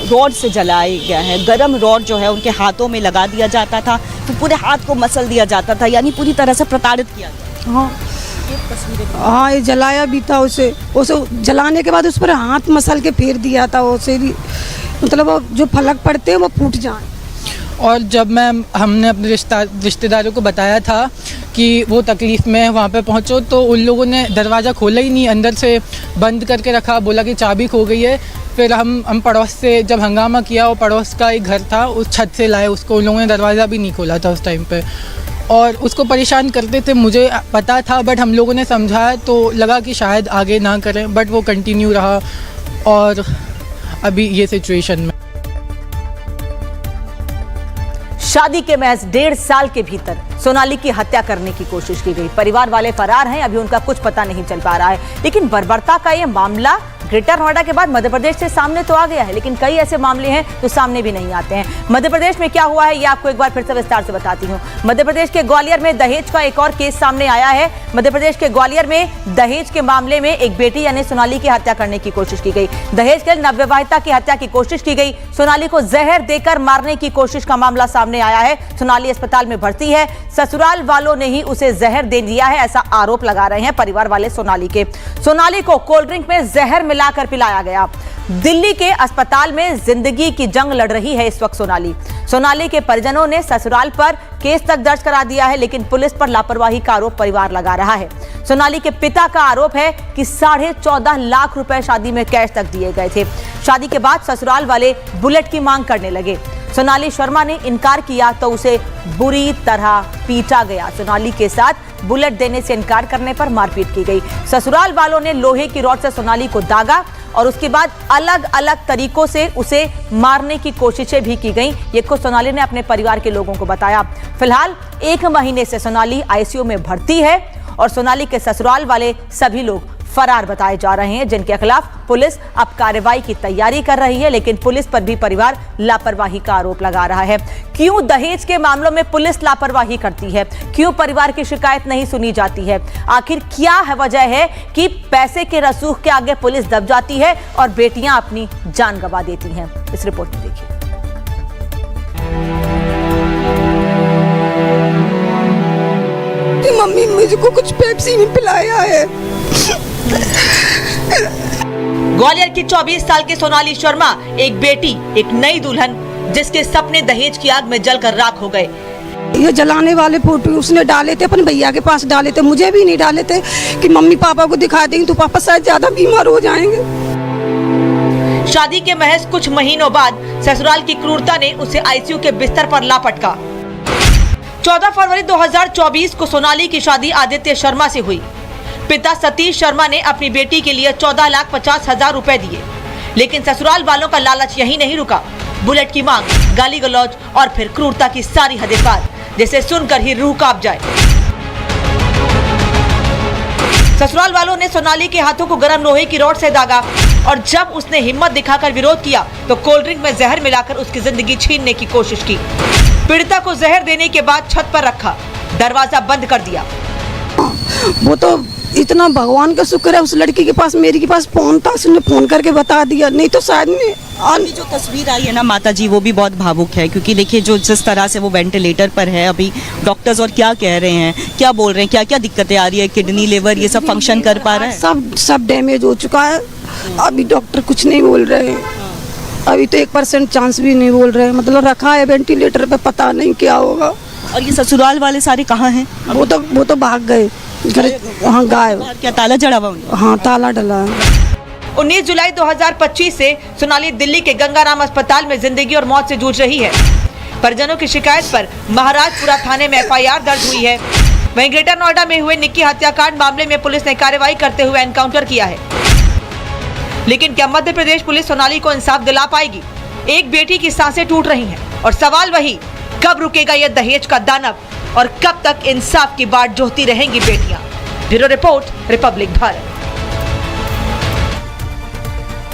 Speaker 16: रॉड से जलाया गया है। गरम रॉड जो है उनके हाथों में लगा दिया जाता था, तो पूरे हाथ को मसल दिया जाता था, यानी पूरी तरह से प्रताड़ित किया गया।
Speaker 17: हाँ, हाँ, ये जलाया भी था उसे जलाने के बाद उस पर हाथ मसल के फेर दिया था उसे भी, मतलब वो जो फलक पड़ते हैं वो फूट जाए।
Speaker 18: और जब हमने अपने रिश्तेदारों को बताया था कि वो तकलीफ़ में वहाँ पे पहुँचो, तो उन लोगों ने दरवाज़ा खोला ही नहीं, अंदर से बंद करके रखा, बोला कि चाबी खो गई है। फिर हम पड़ोस से जब हंगामा किया, वो पड़ोस का एक घर था, उस छत से लाए उसको, उन लोगों ने दरवाज़ा भी नहीं खोला था उस टाइम पे, और उसको परेशान करते थे। मुझे पता था, बट हम लोगों ने समझाया तो लगा कि शायद आगे ना करें, बट वो कंटिन्यू रहा और अभी ये सिचुएशन में।
Speaker 2: शादी के महज 1.5 साल के भीतर सोनाली की हत्या करने की कोशिश की गई। परिवार वाले फरार हैं, अभी उनका कुछ पता नहीं चल पा रहा है। लेकिन बर्बरता का यह मामला ग्रेटर नोएडा के बाद मध्य प्रदेश से सामने तो आ गया है, लेकिन कई ऐसे मामले हैं जो सामने भी नहीं आते हैं। मध्य प्रदेश में क्या हुआ है ये आपको एक बार फिर से विस्तार से बताती हूँ। मध्य प्रदेश के ग्वालियर में दहेज का एक और केस सामने आया है। मध्य प्रदेश के ग्वालियर में दहेज के मामले में एक बेटी यानी सोनाली की हत्या करने की कोशिश की गई। दहेज के नवविवाहिता की हत्या की कोशिश की गई। सोनाली को जहर देकर मारने की कोशिश का मामला सामने आया है। सोनाली अस्पताल में भर्ती है। ससुराल वालों ने ही उसे जहर दे दिया है, ऐसा आरोप लगा रहे हैं परिवार वाले सोनाली के। सोनाली को कोल्ड ड्रिंक में जहर मिलाकर पिलाया गया। दिल्ली के अस्पताल में जिंदगी की जंग लड़ रही है इस वक्त सोनाली के परिजनों ने ससुराल पर केस तक दर्ज करा दिया है, लेकिन पुलिस पर लापरवाही का आरोप परिवार लगा रहा है। सोनाली के पिता का आरोप है कि 14.5 लाख रुपए शादी में कैश तक दिए गए थे। शादी के बाद ससुराल वाले बुलेट की मांग करने लगे। सोनाली शर्मा ने इनकार किया तो उसे बुरी तरह पीटा गया। सोनाली के साथ बुलेट देने से इनकार करने पर मारपीट की गई। ससुराल वालों ने लोहे की रॉड से सोनाली को दागा और उसके बाद अलग अलग तरीकों से उसे मारने की कोशिशें भी की गई। ये खुद सोनाली ने अपने परिवार के लोगों को बताया। फिलहाल 1 महीने से सोनाली आईसीयू में भर्ती है और सोनाली के ससुराल वाले सभी लोग फरार बताए जा रहे हैं, जिनके खिलाफ पुलिस अब कार्रवाई की तैयारी कर रही है, लेकिन पुलिस पर भी परिवार लापरवाही का आरोप लगा रहा है। क्यों दहेज के मामलों में पुलिस लापरवाही करती है? क्यों परिवार की शिकायत नहीं सुनी जाती है? आखिर क्या है वजह है कि पैसे के रसूख के आगे पुलिस दब जाती है और बेटियां अपनी जान गंवा देती हैं? इस रिपोर्ट में देखिए।
Speaker 17: मम्मी मुझको कुछ पेप्सी में पिलाया है।
Speaker 2: ग्वालियर की 24 साल की सोनाली शर्मा एक बेटी, एक नई दुल्हन, जिसके सपने दहेज की आग में जलकर राख हो गए।
Speaker 17: ये जलाने वाले फोटो उसने डाले थे, अपने भैया के पास डाले थे, मुझे भी नहीं डाले थे कि मम्मी पापा को दिखा देंगे तो पापा शायद ज्यादा बीमार हो जाएंगे।
Speaker 2: शादी के महज कुछ महीनों बाद ससुराल की क्रूरता ने उसे आईसीयू के बिस्तर पर ला पटका। 14 फरवरी 2024 को सोनाली की शादी आदित्य शर्मा से हुई। पिता सतीश शर्मा ने अपनी बेटी के लिए 14,50,000 रुपए दिए, लेकिन ससुराल वालों का लालच यही नहीं रुका। बुलेट की मांग, गाली गलौज और फिर क्रूरता की सारी हदें पार, जिसे सुनकर ही रूह कांप जाए। ससुराल वालों ने सोनाली के हाथों को गर्म लोहे की रॉड से दागा और जब उसने हिम्मत दिखाकर विरोध किया तो कोल्ड ड्रिंक में जहर मिलाकर उसकी जिंदगी छीनने की कोशिश की। पीड़िता को जहर देने के बाद छत पर रखा, दरवाजा बंद कर दिया।
Speaker 17: वो तो इतना भगवान का शुक्र है उस लड़की के पास, मेरी के पास फोन था, उसने फोन करके बता दिया, नहीं तो शायद में
Speaker 16: जो तस्वीर आई है ना माता जी, वो भी बहुत भावुक है, क्योंकि देखिए जो जिस तरह से वो वेंटिलेटर पर है अभी, डॉक्टर्स और क्या कह रहे हैं, क्या बोल रहे हैं, क्या क्या दिक्कतें आ रही है, किडनी लिवर ये सब फंक्शन कर पा रहा है?
Speaker 17: सब डैमेज हो चुका है। अभी डॉक्टर कुछ नहीं बोल रहे हैं, अभी तो 1% चांस भी नहीं बोल रहे हैं, मतलब रखा है वेंटिलेटर पे, पता नहीं क्या होगा।
Speaker 16: और ये ससुराल वाले सारे कहाँ हैं?
Speaker 17: वो तो भाग गए घर, वहाँ गायब।
Speaker 16: क्या ताला चढ़ा हुआ?
Speaker 17: हाँ, ताला डला है।
Speaker 2: 19 जुलाई 2025 से सोनाली दिल्ली के गंगाराम अस्पताल में जिंदगी और मौत से जूझ रही है। परिजनों की शिकायत पर महाराजपुरा थाने में FIR दर्ज हुई है। वहीं ग्रेटर नोएडा में हुए निक्की हत्याकांड मामले में पुलिस ने कार्रवाई करते हुए एनकाउंटर किया है। लेकिन क्या मध्य प्रदेश पुलिस सोनाली को इंसाफ दिला पाएगी? एक बेटी की सांसें टूट रही हैं और सवाल वही, कब रुकेगा यह दहेज का दानव और कब तक इंसाफ की बाट जोहती रहेंगी बेटियां? Bureau report, Republic Bharat.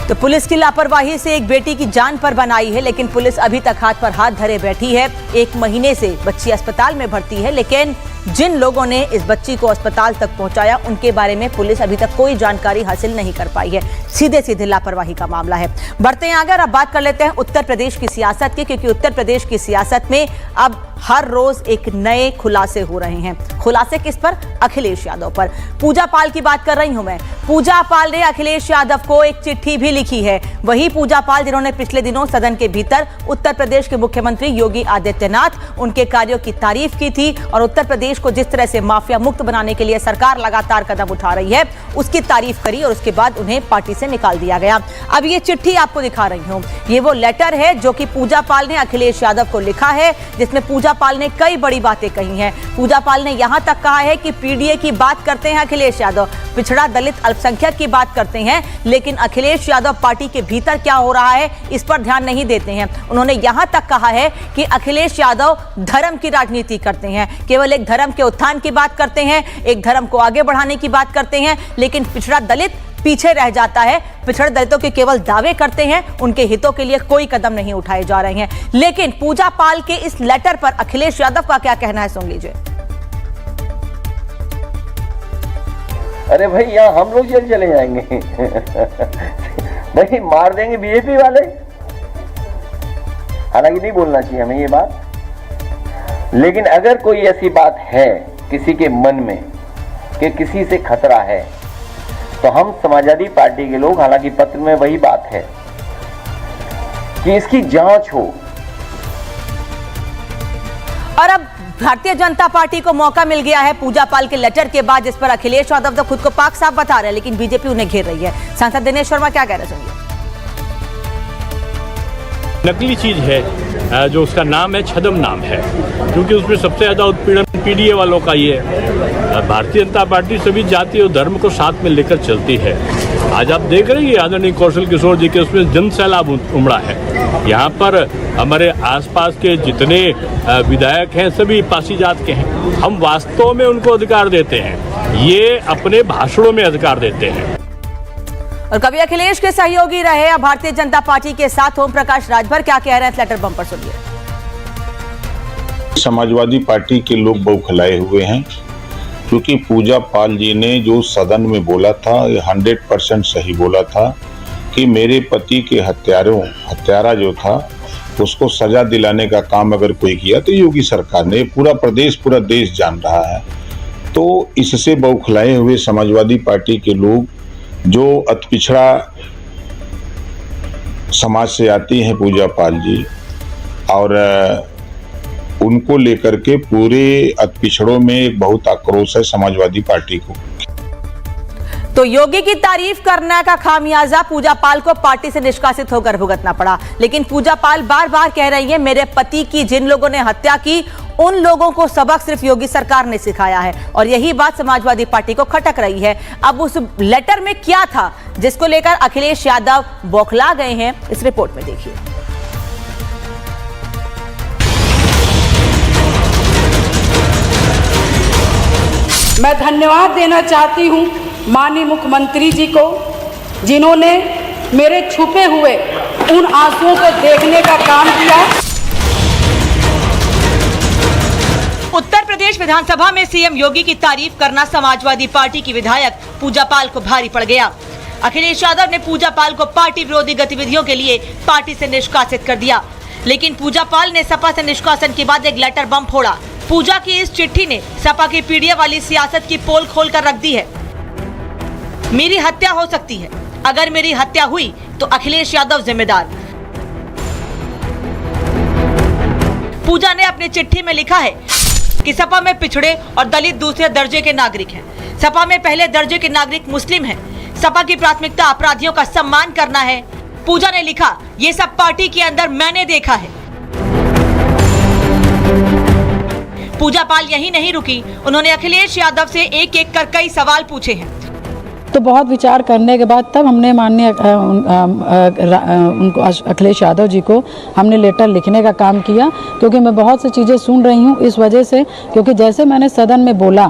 Speaker 2: तो पुलिस की लापरवाही से एक बेटी की जान पर बनाई है, लेकिन पुलिस अभी तक हाथ पर हाथ धरे बैठी है। 1 महीने से बच्ची अस्पताल में भर्ती है, लेकिन जिन लोगों ने इस बच्ची को अस्पताल तक पहुंचाया उनके बारे में पुलिस अभी तक कोई जानकारी हासिल नहीं कर पाई है। सीधे सीधे लापरवाही का मामला है। बढ़ते हैं आगे, अब बात कर लेते हैं उत्तर प्रदेश की सियासत की, क्योंकि उत्तर प्रदेश की सियासत में अब हर रोज एक नए खुलासे हो रहे हैं। खुलासे किस पर? अखिलेश यादव पर। पूजा पाल की बात कर रही हूं मैं। पूजा पाल ने अखिलेश यादव को एक चिट्ठी भी लिखी है। वही पूजा पाल जिन्होंने पिछले दिनों सदन के भीतर उत्तर प्रदेश के मुख्यमंत्री योगी आदित्यनाथ उनके कार्यों की तारीफ की थी और उत्तर प्रदेश को जिस तरह से माफिया मुक्त बनाने के लिए सरकार लगातार कदम उठा रही है उसकी तारीफ करी और उसके बाद उन्हें पार्टी से निकाल दिया गया। अब ये चिट्ठी आपको दिखा रही हूं। ये वो लेटर है जो कि पूजा पाल ने अखिलेश यादव को लिखा है, जिसमें पूजा पाल ने कई बड़ी बातें कही हैं। पूजा पाल ने यहां तक कहा है कि पीडीए की बात करते हैं अखिलेश यादव, पिछड़ा दलित अल्पसंख्यक की बात करते हैं, लेकिन अखिलेश यादव पार्टी के भीतर क्या हो रहा है इस पर ध्यान नहीं देते हैं। उन्होंने यहां तक कहा है कि अखिलेश यादव धर्म की राजनीति करते हैं, केवल एक धर्म के उत्थान की बात करते हैं, एक धर्म को आगे बढ़ाने की बात करते हैं, लेकिन पिछड़ा दलित पीछे रह जाता है। पिछड़े दलितों के केवल दावे करते हैं, उनके हितों के लिए कोई कदम नहीं उठाए जा रहे हैं। लेकिन पूजा पाल के इस लेटर पर अखिलेश यादव का क्या कहना है, सुन लीजिए।
Speaker 19: अरे भाई यहाँ हम लोग जेल चले जाएंगे भाई मार देंगे बीजेपी वाले। हालांकि नहीं बोलना चाहिए हमें ये बात, लेकिन अगर कोई ऐसी बात है किसी के मन में कि किसी से खतरा है तो हम समाजवादी पार्टी के लोग, हालांकि पत्र में वही बात है कि इसकी जांच हो।
Speaker 2: और अब भारतीय जनता पार्टी को मौका मिल गया है पूजा पाल के लेटर के बाद, जिस पर अखिलेश यादव तो खुद को पाक साफ बता रहे हैं, लेकिन बीजेपी उन्हें घेर रही है। सांसद दिनेश शर्मा क्या कह रहे हैं, सुनिए।
Speaker 20: नकली चीज है जो उसका नाम है, छदम नाम है, क्योंकि उसमें सबसे ज्यादा उत्पीड़न पीडीए वालों का ही है। भारतीय जनता पार्टी सभी जाति और धर्म को साथ में लेकर चलती है। आज आप देख रहे हैं आदरणीय कौशल किशोर जी के उसमें जन सैलाब उमड़ा है। यहाँ पर हमारे आसपास के जितने विधायक हैं सभी पासी जात के हैं। हम वास्तव में उनको अधिकार देते हैं, ये अपने भाषणों में अधिकार देते हैं।
Speaker 2: और कभी अखिलेश के सहयोगी रहे, अब भारतीय जनता पार्टी के साथ ओम प्रकाश राजभर क्या कह रहे हैं इस लेटर बम पर, सुनिए।
Speaker 21: समाजवादी पार्टी के लोग बौखलाए हुए हैं, क्योंकि पूजा पाल जी ने जो सदन में बोला था ये 100% सही बोला था कि मेरे पति के हत्यारा जो था उसको सजा दिलाने का काम अगर कोई किया तो योगी सरकार ने, पूरा देश जान रहा है। तो इससे बौखलाए हुए समाजवादी पार्टी के लोग जो अति पिछड़ा समाज से आती हैं पूजा पाल जी, और उनको लेकर के पूरे अति पिछड़ों में एक बहुत आक्रोश है समाजवादी पार्टी को।
Speaker 2: तो योगी की तारीफ करने का खामियाजा पूजा पाल को पार्टी से निष्कासित होकर भुगतना पड़ा। लेकिन पूजा पाल बार बार कह रही है मेरे पति की जिन लोगों ने हत्या की उन लोगों को सबक सिर्फ योगी सरकार ने सिखाया है, और यही बात समाजवादी पार्टी को खटक रही है। अब उस लेटर में क्या था जिसको लेकर अखिलेश यादव बौखला गए हैं, इस रिपोर्ट में देखिए।
Speaker 22: मैं धन्यवाद देना चाहती हूं माननीय मुख्यमंत्री जी को, जिन्होंने मेरे छुपे हुए उन आंसुओं को देखने का काम किया।
Speaker 2: उत्तर प्रदेश विधानसभा में सीएम योगी की तारीफ करना समाजवादी पार्टी की विधायक पूजा पाल को भारी पड़ गया। अखिलेश यादव ने पूजा पाल को पार्टी विरोधी गतिविधियों के लिए पार्टी से निष्कासित कर दिया, लेकिन पूजा पाल ने सपा से निष्कासन के बाद एक लेटर बम फोड़ा। पूजा की इस चिट्ठी ने सपा की पीडीए वाली सियासत की पोल खोल कर रख दी है। मेरी हत्या हो सकती है, अगर मेरी हत्या हुई तो अखिलेश यादव जिम्मेदार। पूजा ने अपनी चिट्ठी में लिखा है कि सपा में पिछड़े और दलित दूसरे दर्जे के नागरिक हैं। सपा में पहले दर्जे के नागरिक मुस्लिम हैं। सपा की प्राथमिकता अपराधियों का सम्मान करना है। पूजा ने लिखा, ये सब पार्टी के अंदर मैंने देखा है। पूजा पाल यहीं नहीं रुकी, उन्होंने अखिलेश यादव से एक एक कर कई सवाल पूछे हैं।
Speaker 22: तो बहुत विचार करने के बाद तब हमने माननीय उनको अखिलेश यादव जी को हमने लेटर लिखने का काम किया, क्योंकि मैं बहुत सी चीज़ें सुन रही हूँ इस वजह से, क्योंकि जैसे मैंने सदन में बोला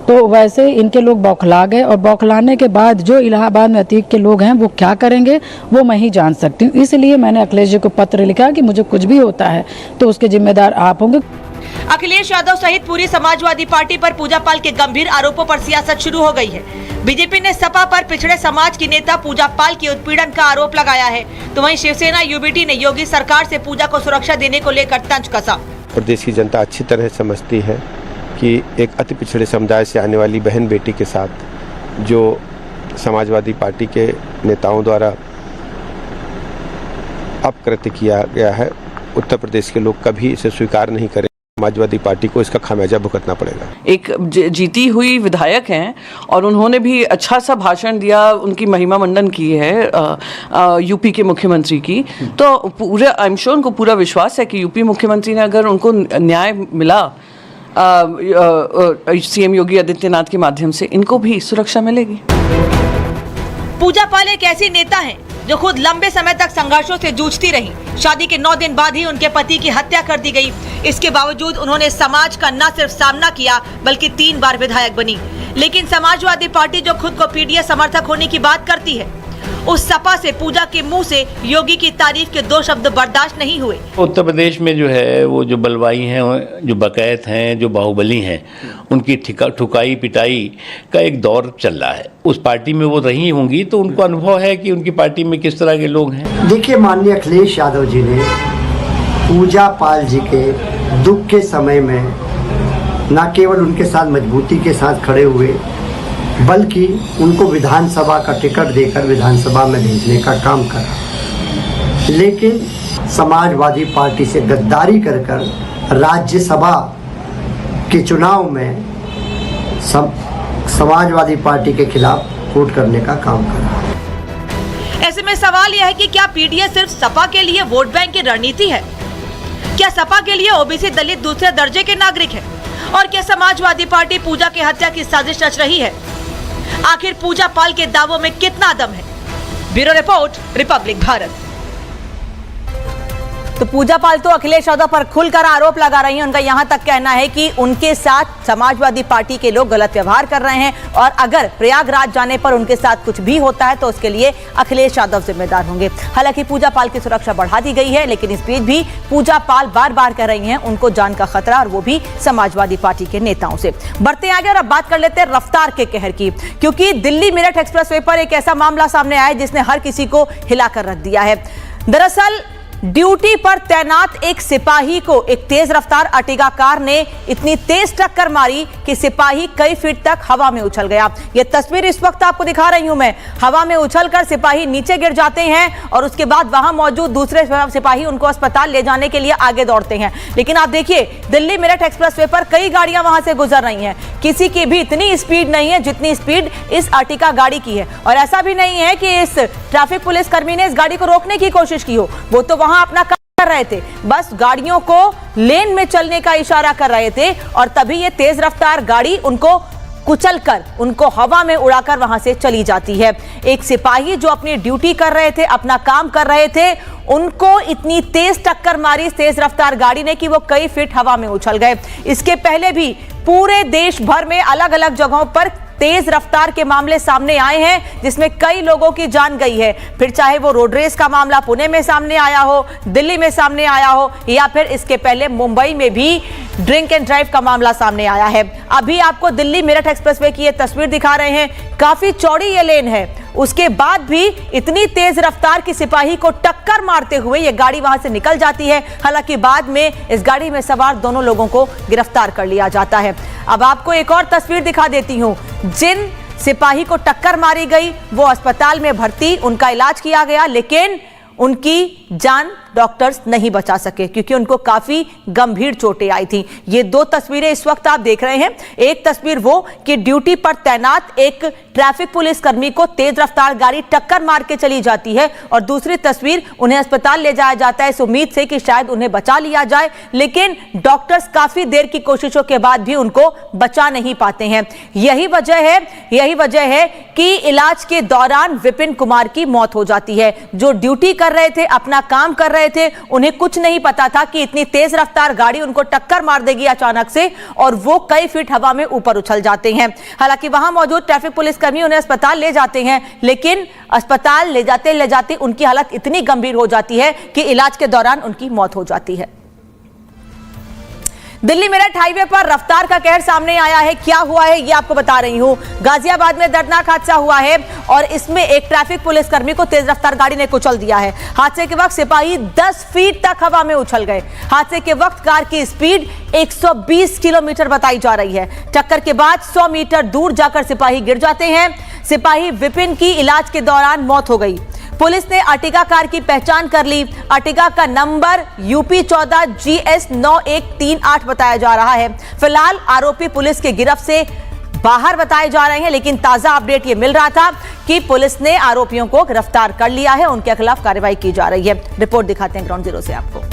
Speaker 22: तो वैसे इनके लोग बौखला गए, और बौखलाने के बाद जो इलाहाबाद में अतीक के लोग हैं वो क्या करेंगे वो मैं ही जान सकती हूँ। इसलिए मैंने अखिलेश जी को पत्र लिखा कि मुझे कुछ भी होता है तो उसके जिम्मेदार आप होंगे।
Speaker 2: अखिलेश यादव सहित पूरी समाजवादी पार्टी पर पूजा पाल के गंभीर आरोपों पर सियासत शुरू हो गई है। बीजेपी ने सपा पर पिछड़े समाज की नेता पूजा पाल की उत्पीड़न का आरोप लगाया है, तो वहीं शिवसेना यूबीटी ने योगी सरकार से पूजा को सुरक्षा देने को लेकर तंज कसा।
Speaker 1: प्रदेश की जनता अच्छी तरह समझती है कि एक अति पिछड़े समुदाय से आने वाली बहन बेटी के साथ जो समाजवादी पार्टी के नेताओं द्वारा अपकृत्य किया गया है, उत्तर प्रदेश के लोग कभी इसे स्वीकार नहीं करें। समाजवादी पार्टी को इसका खामियाजा भुगतना पड़ेगा।
Speaker 3: एक जीती हुई विधायक हैं और उन्होंने भी अच्छा सा भाषण दिया, उनकी महिमा मंडन की है यूपी के मुख्यमंत्री की, तो पूरे आई एम श्योर उनको पूरा विश्वास है कि यूपी मुख्यमंत्री ने अगर उनको न्याय मिला सीएम योगी आदित्यनाथ के माध्यम से, इनको भी सुरक्षा मिलेगी।
Speaker 2: पूजा पाल एक ऐसी नेता है जो खुद लंबे समय तक संघर्षों से जूझती रही। शादी के 9 दिन बाद ही उनके पति की हत्या कर दी गई। इसके बावजूद उन्होंने समाज का न सिर्फ सामना किया बल्कि 3 बार विधायक बनी। लेकिन समाजवादी पार्टी जो खुद को पीडीए समर्थक होने की बात करती है, उस सपा से पूजा के मुंह से योगी की तारीफ के 2 शब्द बर्दाश्त नहीं हुए।
Speaker 20: उत्तर प्रदेश में जो है वो जो बलवाई हैं, जो बकैत हैं, जो बाहुबली हैं, उनकी ठुकाई पिटाई का एक दौर चल रहा है। उस पार्टी में वो रही होंगी तो उनको अनुभव है कि उनकी पार्टी में किस तरह के लोग हैं।
Speaker 23: देखिए, माननीय अखिलेश यादव जी ने पूजा पाल जी के दुख के समय में न केवल उनके साथ मजबूती के साथ खड़े हुए बल्कि उनको विधानसभा का टिकट देकर विधानसभा में भेजने का काम करा। लेकिन समाजवादी पार्टी से गद्दारी कर राज्यसभा के चुनाव में समाजवादी पार्टी के खिलाफ वोट करने का काम करा।
Speaker 2: ऐसे में सवाल यह है कि क्या पीडीए सिर्फ सपा के लिए वोट बैंक की रणनीति है? क्या सपा के लिए ओबीसी दलित दूसरे दर्जे के नागरिक है? और क्या समाजवादी पार्टी पूजा की हत्या की साजिश रच रही है? आखिर पूजा पाल के दावों में कितना दम है? Bureau report, Republic Bharat. तो पूजा पाल तो अखिलेश यादव पर खुलकर आरोप लगा रही हैं। उनका यहां तक कहना है कि उनके साथ समाजवादी पार्टी के लोग गलत व्यवहार कर रहे हैं और अगर प्रयागराज जाने पर उनके साथ कुछ भी होता है तो उसके लिए अखिलेश यादव जिम्मेदार होंगे। हालांकि पूजा पाल की सुरक्षा बढ़ा दी गई है, लेकिन इस बीच भी पूजा पाल बार बार कह रही हैं उनको जान का खतरा, और वो भी समाजवादी पार्टी के नेताओं से। बढ़ते आगे और अब बात कर लेते हैं रफ्तार के कहर की, क्योंकि दिल्ली मेरठ एक्सप्रेसवे पर एक ऐसा मामला सामने आया जिसने हर किसी को हिलाकर रख दिया है। दरअसल ड्यूटी पर तैनात एक सिपाही को एक तेज रफ्तार अर्टिगा कार ने इतनी तेज टक्कर मारी कि सिपाही कई फीट तक हवा में उछल गया। यह तस्वीर इस वक्त आपको दिखा रही हूं मैं। हवा में उछलकर सिपाही नीचे गिर जाते हैं और उसके बाद वहां मौजूद दूसरे सिपाही उनको अस्पताल ले जाने के लिए आगे दौड़ते हैं। लेकिन आप देखिए, दिल्ली मेरठ एक्सप्रेसवे पर कई गाड़ियां वहां से गुजर रही हैं, किसी की भी इतनी स्पीड नहीं है जितनी स्पीड इस अर्टिगा गाड़ी की है। और ऐसा भी नहीं है कि इस ट्रैफिक पुलिस कर्मी ने इस गाड़ी को रोकने की कोशिश की हो, वो तो वहां अपना काम कर रहे थे, बस गाड़ियों को लेन में चलने का इशारा कर रहे थे और तभी ये तेज रफ्तार गाड़ी उनको कुचलकर, उनको हवा में उड़ाकर वहां से चली जाती है। एक सिपाही जो अपनी ड्यूटी कर रहे थे, अपना काम कर रहे थे, उनको इतनी तेज टक्कर मारी तेज रफ्तार गाड़ी ने कि वो कई फीट हवा में उछल गए। इसके पहले भी पूरे देश भर में अलग अलग जगहों पर तेज रफ्तार के मामले सामने आए हैं जिसमें कई लोगों की जान गई है। फिर चाहे वो रोड रेस का मामला पुणे में सामने आया हो, दिल्ली में सामने आया हो, या फिर इसके पहले मुंबई में भी ड्रिंक एंड ड्राइव का मामला सामने आया है। अभी आपको दिल्ली मेरठ एक्सप्रेसवे की ये तस्वीर दिखा रहे हैं, काफी चौड़ी ये लेन है, उसके बाद भी इतनी तेज रफ्तार की सिपाही को टक्कर मारते हुए ये गाड़ी वहां से निकल जाती है। हालांकि बाद में इस गाड़ी में सवार दोनों लोगों को गिरफ्तार कर लिया जाता है। अब आपको एक और तस्वीर दिखा देती हूं। जिन सिपाही को टक्कर मारी गई वो अस्पताल में भर्ती, उनका इलाज किया गया, लेकिन उनकी जान डॉक्टर्स नहीं बचा सके क्योंकि उनको काफी गंभीर चोटें आई थी। ये दो तस्वीरें इस वक्त आप देख रहे हैं। एक तस्वीर वो कि ड्यूटी पर तैनात एक ट्रैफिक पुलिस कर्मी को तेज रफ्तार गाड़ी टक्कर मार के चली जाती है और दूसरी तस्वीर उन्हें अस्पताल ले जाया जाता है इस उम्मीद से कि शायद उन्हें बचा लिया जाए, लेकिन डॉक्टर्स काफी देर की कोशिशों के बाद भी उनको बचा नहीं पाते हैं। यही वजह है कि इलाज के दौरान विपिन कुमार की मौत हो जाती है। जो ड्यूटी कर रहे थे, अपना काम कर रहे थे, उन्हें कुछ नहीं पता था कि इतनी तेज रफ्तार गाड़ी उनको टक्कर मार देगी अचानक से और वो कई फीट हवा में ऊपर उछल जाते हैं। हालांकि वहां मौजूद ट्रैफिक पुलिसकर्मी उन्हें अस्पताल ले जाते हैं, लेकिन अस्पताल ले जाते उनकी हालत इतनी गंभीर हो जाती है कि इलाज के दौरान उनकी मौत हो जाती है। दिल्ली मेरठ हाईवे पर रफ्तार का कहर सामने आया है। क्या हुआ है ये आपको बता रही हूं। गाजियाबाद में दर्दनाक हादसा हुआ है और इसमें एक ट्रैफिक पुलिसकर्मी को तेज रफ्तार गाड़ी ने कुचल दिया है। हादसे के वक्त सिपाही 10 फीट तक हवा में उछल गए। हादसे के वक्त कार की स्पीड 120 किलोमीटर बताई जा रही है। टक्कर के बाद 100 मीटर दूर जाकर सिपाही गिर जाते हैं। सिपाही विपिन की इलाज के दौरान मौत हो गई। पुलिस ने अर्टिगा कार की पहचान कर ली। अर्टिगा का नंबर UP 14 GS 9138 बताया जा रहा है। फिलहाल आरोपी पुलिस के गिरफ्त से बाहर बताए जा रहे हैं, लेकिन ताजा अपडेट ये मिल रहा था कि पुलिस ने आरोपियों को गिरफ्तार कर लिया है, उनके खिलाफ कार्रवाई की जा रही है। रिपोर्ट दिखाते हैं ग्राउंड जीरो से आपको।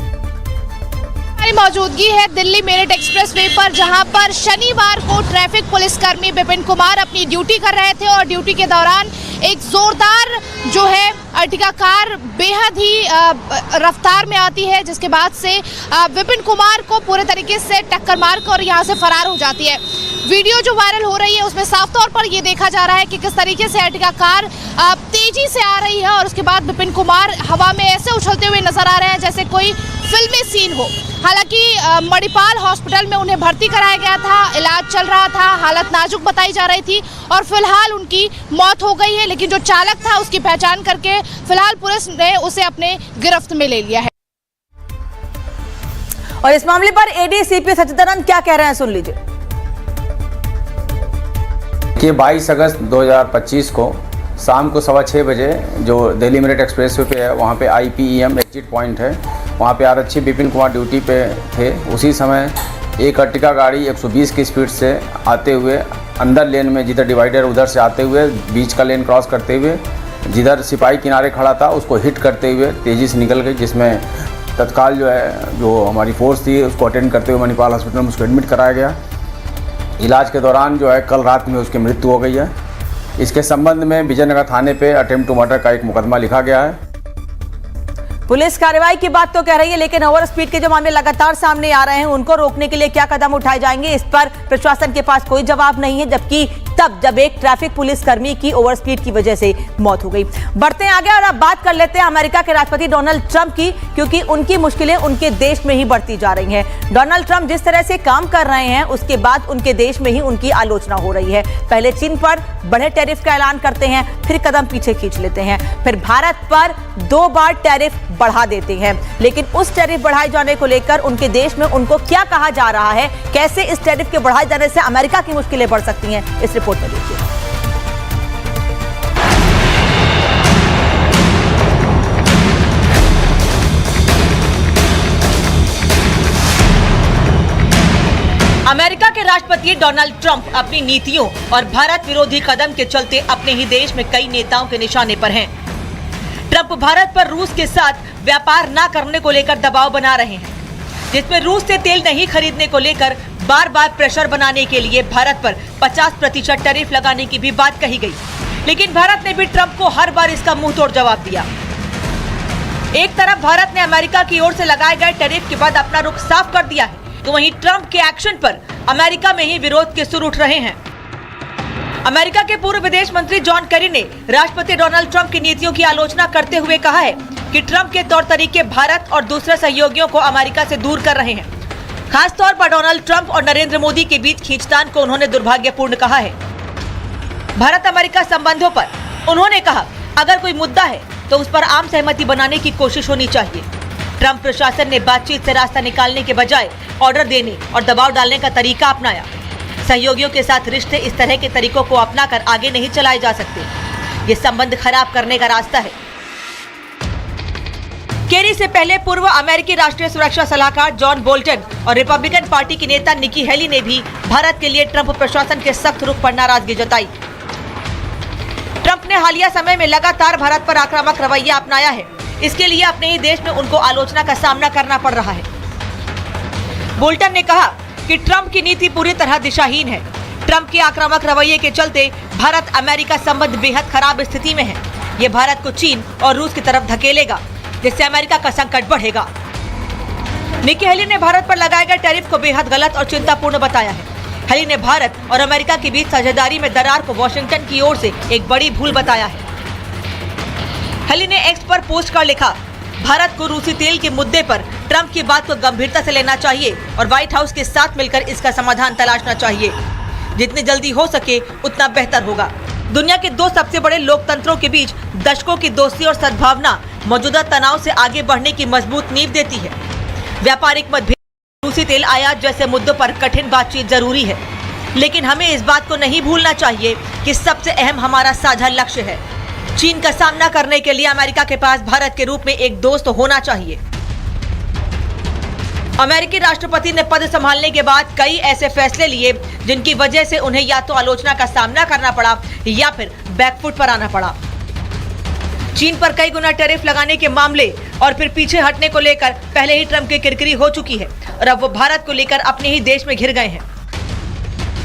Speaker 13: मौजूदगी है दिल्ली मेरठ एक्सप्रेसवे पर, जहां पर शनिवार को ट्रैफिक पुलिसकर्मी विपिन कुमार अपनी ड्यूटी कर रहे थे और ड्यूटी के दौरान एक जोरदार जो है अर्टिगा कार बेहद ही रफ्तार में आती है, जिसके बाद से विपिन कुमार को पूरे तरीके से टक्कर मारकर यहां से फरार हो जाती है। वीडियो जो वायरल हो रही है उसमें साफ तौर पर यह देखा जा रहा है कि किस तरीके से अर्टिगा कार तेजी से आ रही है और उसके बाद विपिन कुमार हवा में ऐसे उछलते हुए नजर आ रहे हैं जैसे कोई फिल्मी सीन हो। हालांकि मणिपाल हॉस्पिटल में उन्हें भर्ती कराया गया था, इलाज चल रहा था, हालत नाजुक बताई जा रही थी और फिलहाल उनकी मौत हो गई है, लेकिन जो चालक था उसकी पहचान करके फिलहाल पुलिस ने उसे अपने गिरफ्त में ले लिया है।
Speaker 2: और इस मामले पर ADCP सच्चिदानंद क्या कह रहे हैं, सुन लीजिए।
Speaker 4: कि 22 अगस्त 2025 को शाम को 6:15 बजे जो दिल्ली मेरठ एक्सप्रेसवे पे है, वहाँ पे IPEM एग्जिट पॉइंट है, वहाँ पे आरक्षी विपिन कुमार ड्यूटी पे थे। उसी समय एक अर्टिगा गाड़ी 120 की स्पीड से आते हुए अंदर लेन में, जिधर डिवाइडर उधर से आते हुए बीच का लेन क्रॉस करते हुए जिधर सिपाही किनारे खड़ा था उसको हिट करते हुए तेज़ी से निकल गई, जिसमें तत्काल जो हमारी फोर्स थी उसको अटेंड करते हुए मणिपाल हॉस्पिटल में उसको एडमिट कराया गया। इलाज के दौरान कल रात में उसकी मृत्यु हो गई है। इसके संबंध में विजयनगर थाने पे अटेम्प्ट टू मर्डर का एक मुकदमा लिखा गया है।
Speaker 2: पुलिस कार्रवाई की बात तो कह रही है, लेकिन ओवर स्पीड के जो मामले लगातार सामने आ रहे हैं उनको रोकने के लिए क्या कदम उठाए जाएंगे, इस पर प्रशासन के पास कोई जवाब नहीं है, जबकि जब एक ट्रैफिक पुलिसकर्मी की ओवर स्पीड की वजह से मौत हो गई। बढ़ते हैं आगे और अब बात कर लेते हैं अमेरिका के राष्ट्रपति डोनाल्ड ट्रंप की, क्योंकि उनकी मुश्किलें उनके देश में ही बढ़ती जा रही हैं। डोनाल्ड ट्रंप जिस तरह से काम कर रहे हैं उसके बाद उनके देश में ही उनकी आलोचना हो रही है। पहले चीन पर बड़े टैरिफ का ऐलान करते हैं, फिर कदम पीछे खींच लेते हैं, फिर भारत पर 2 बार टैरिफ बढ़ा देते हैं। लेकिन उस टैरिफ बढ़ाए जाने को लेकर उनके देश में उनको क्या कहा जा रहा है, कैसे इस टैरिफ के बढ़ाए जाने से अमेरिका की मुश्किलें बढ़ सकती हैं, इस रिपोर्ट में देखिए। अमेरिका के राष्ट्रपति डोनाल्ड ट्रंप अपनी नीतियों और भारत विरोधी कदम के चलते अपने ही देश में कई नेताओं के निशाने पर हैं। ट्रंप भारत पर रूस के साथ व्यापार न करने को लेकर दबाव बना रहे हैं, जिसमें रूस से तेल नहीं खरीदने को लेकर बार बार प्रेशर बनाने के लिए भारत पर 50% टैरिफ लगाने की भी बात कही गई। लेकिन भारत ने भी ट्रंप को हर बार इसका मुंह तोड़ जवाब दिया। एक तरफ भारत ने अमेरिका की ओर से लगाए गए टैरिफ के बाद अपना रुख साफ कर दिया है, तो वहीं ट्रंप के एक्शन पर अमेरिका में ही विरोध के सुर उठ रहे हैं। अमेरिका के पूर्व विदेश मंत्री जॉन केरी ने राष्ट्रपति डोनाल्ड ट्रंप की नीतियों की आलोचना करते हुए कहा है कि ट्रंप के तौर तरीके भारत और दूसरे सहयोगियों को अमेरिका से दूर कर रहे हैं। खास तौर पर डोनाल्ड ट्रंप और नरेंद्र मोदी के बीच खींचतान को उन्होंने दुर्भाग्यपूर्ण कहा है। भारत अमेरिका संबंधों पर उन्होंने कहा, अगर कोई मुद्दा है तो उस पर आम सहमति बनाने की कोशिश होनी चाहिए। ट्रंप प्रशासन ने बातचीत से रास्ता निकालने के बजाय ऑर्डर देने और दबाव डालने का तरीका अपनाया। सहयोगियों के साथ रिश्ते इस तरह के तरीकों को अपनाकर आगे नहीं चलाए जा सकते। ये संबंध खराब करने का रास्ता है। केरी से पहले पूर्व अमेरिकी राष्ट्रीय सुरक्षा सलाहकार जॉन बोल्टन और रिपब्लिकन पार्टी की नेता निकी हेली ने भी भारत के लिए ट्रंप प्रशासन के सख्त रुख पर नाराजगी जताई। ट्रंप ने हालिया समय में लगातार भारत पर आक्रामक रवैया अपनाया है। इसके लिए अपने ही देश में उनको आलोचना का सामना करना पड़ रहा है। बोल्टन ने कहा कि ट्रंप की नीति पूरी तरह दिशाहीन है। ट्रंप के आक्रामक रवैये के चलते भारत अमेरिका संबंध बेहद खराब स्थिति में है। ये भारत को चीन और रूस की तरफ धकेलेगा, जिससे अमेरिका का संकट बढ़ेगा। निकी हेली ने भारत पर लगाए गए टैरिफ को बेहद गलत और चिंतापूर्ण बताया है। हेली ने भारत और अमेरिका के बीच साझेदारी में दरार को वॉशिंगटन की ओर से एक बड़ी भूल बताया है। हेली ने एक्स पर पोस्ट कर लिखा, भारत को रूसी तेल के मुद्दे पर ट्रंप की बात को गंभीरता से लेना चाहिए और व्हाइट हाउस के साथ मिलकर इसका समाधान तलाशना चाहिए। जितनी जल्दी हो सके उतना बेहतर होगा। दुनिया के दो सबसे बड़े लोकतंत्रों के बीच दशकों की दोस्ती और सद्भावना मौजूदा तनाव से आगे बढ़ने की मजबूत नींव देती है। व्यापारिक मतभेद, रूसी तेल आयात जैसे मुद्दों पर कठिन बातचीत जरूरी है, लेकिन हमें इस बात को नहीं भूलना चाहिए कि सबसे अहम हमारा साझा लक्ष्य है। चीन का सामना करने के लिए अमेरिका के पास भारत के रूप में एक दोस्त होना चाहिए। अमेरिकी राष्ट्रपति ने पद संभालने के बाद कई ऐसे फैसले लिए जिनकी वजह से उन्हें या तो आलोचना का सामना करना पड़ा या फिर बैकफुट पर आना पड़ा। चीन पर कई गुना टैरिफ लगाने के मामले और फिर पीछे हटने को लेकर पहले ही ट्रंप की किरकिरी हो चुकी है और अब वो भारत को लेकर अपने ही देश में घिर गए हैं।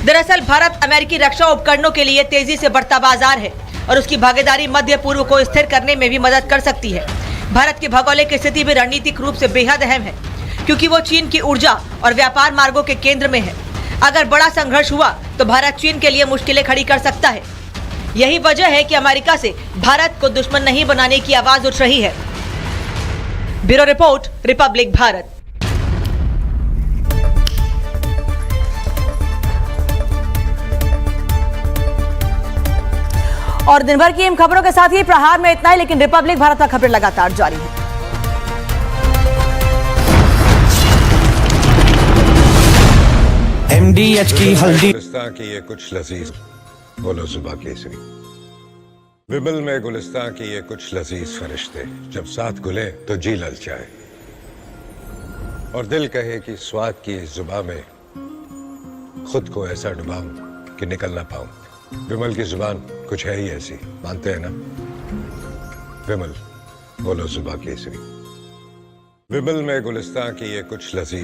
Speaker 2: दरअसल भारत अमेरिकी रक्षा उपकरणों के लिए तेजी से बढ़ता बाजार है और उसकी भागीदारी मध्य पूर्व को स्थिर करने में भी मदद कर सकती है। भारत की भौगोलिक स्थिति भी रणनीतिक रूप से बेहद अहम है, क्योंकि वो चीन की ऊर्जा और व्यापार मार्गों के केंद्र में है। अगर बड़ा संघर्ष हुआ तो भारत चीन के लिए मुश्किलें खड़ी कर सकता है। यही वजह है कि अमेरिका से भारत को दुश्मन नहीं बनाने की आवाज उठ रही है। Bureau report, Republic Bharat. और दिन भर की इन खबरों के साथ ही प्रहार में इतना ही, लेकिन रिपब्लिक भारत का खबरें लगातार जारी है।
Speaker 8: MDH की हल्दी की ये कुछ लजीज बोलो जुबा केसरी। विमल में गुलिस्तान की ये कुछ लजीज फरिश्ते जब साथ घुले तो जी ललचाए और दिल कहे कि स्वाद की इस जुबा में खुद को ऐसा डुबाऊं कि निकल ना पाऊं। विमल की जुबान कुछ है ही ऐसी, मानते हैं ना? विमल बोलो जुबा केसरी। विमल में गुलिस्तान की ये कुछ लजीज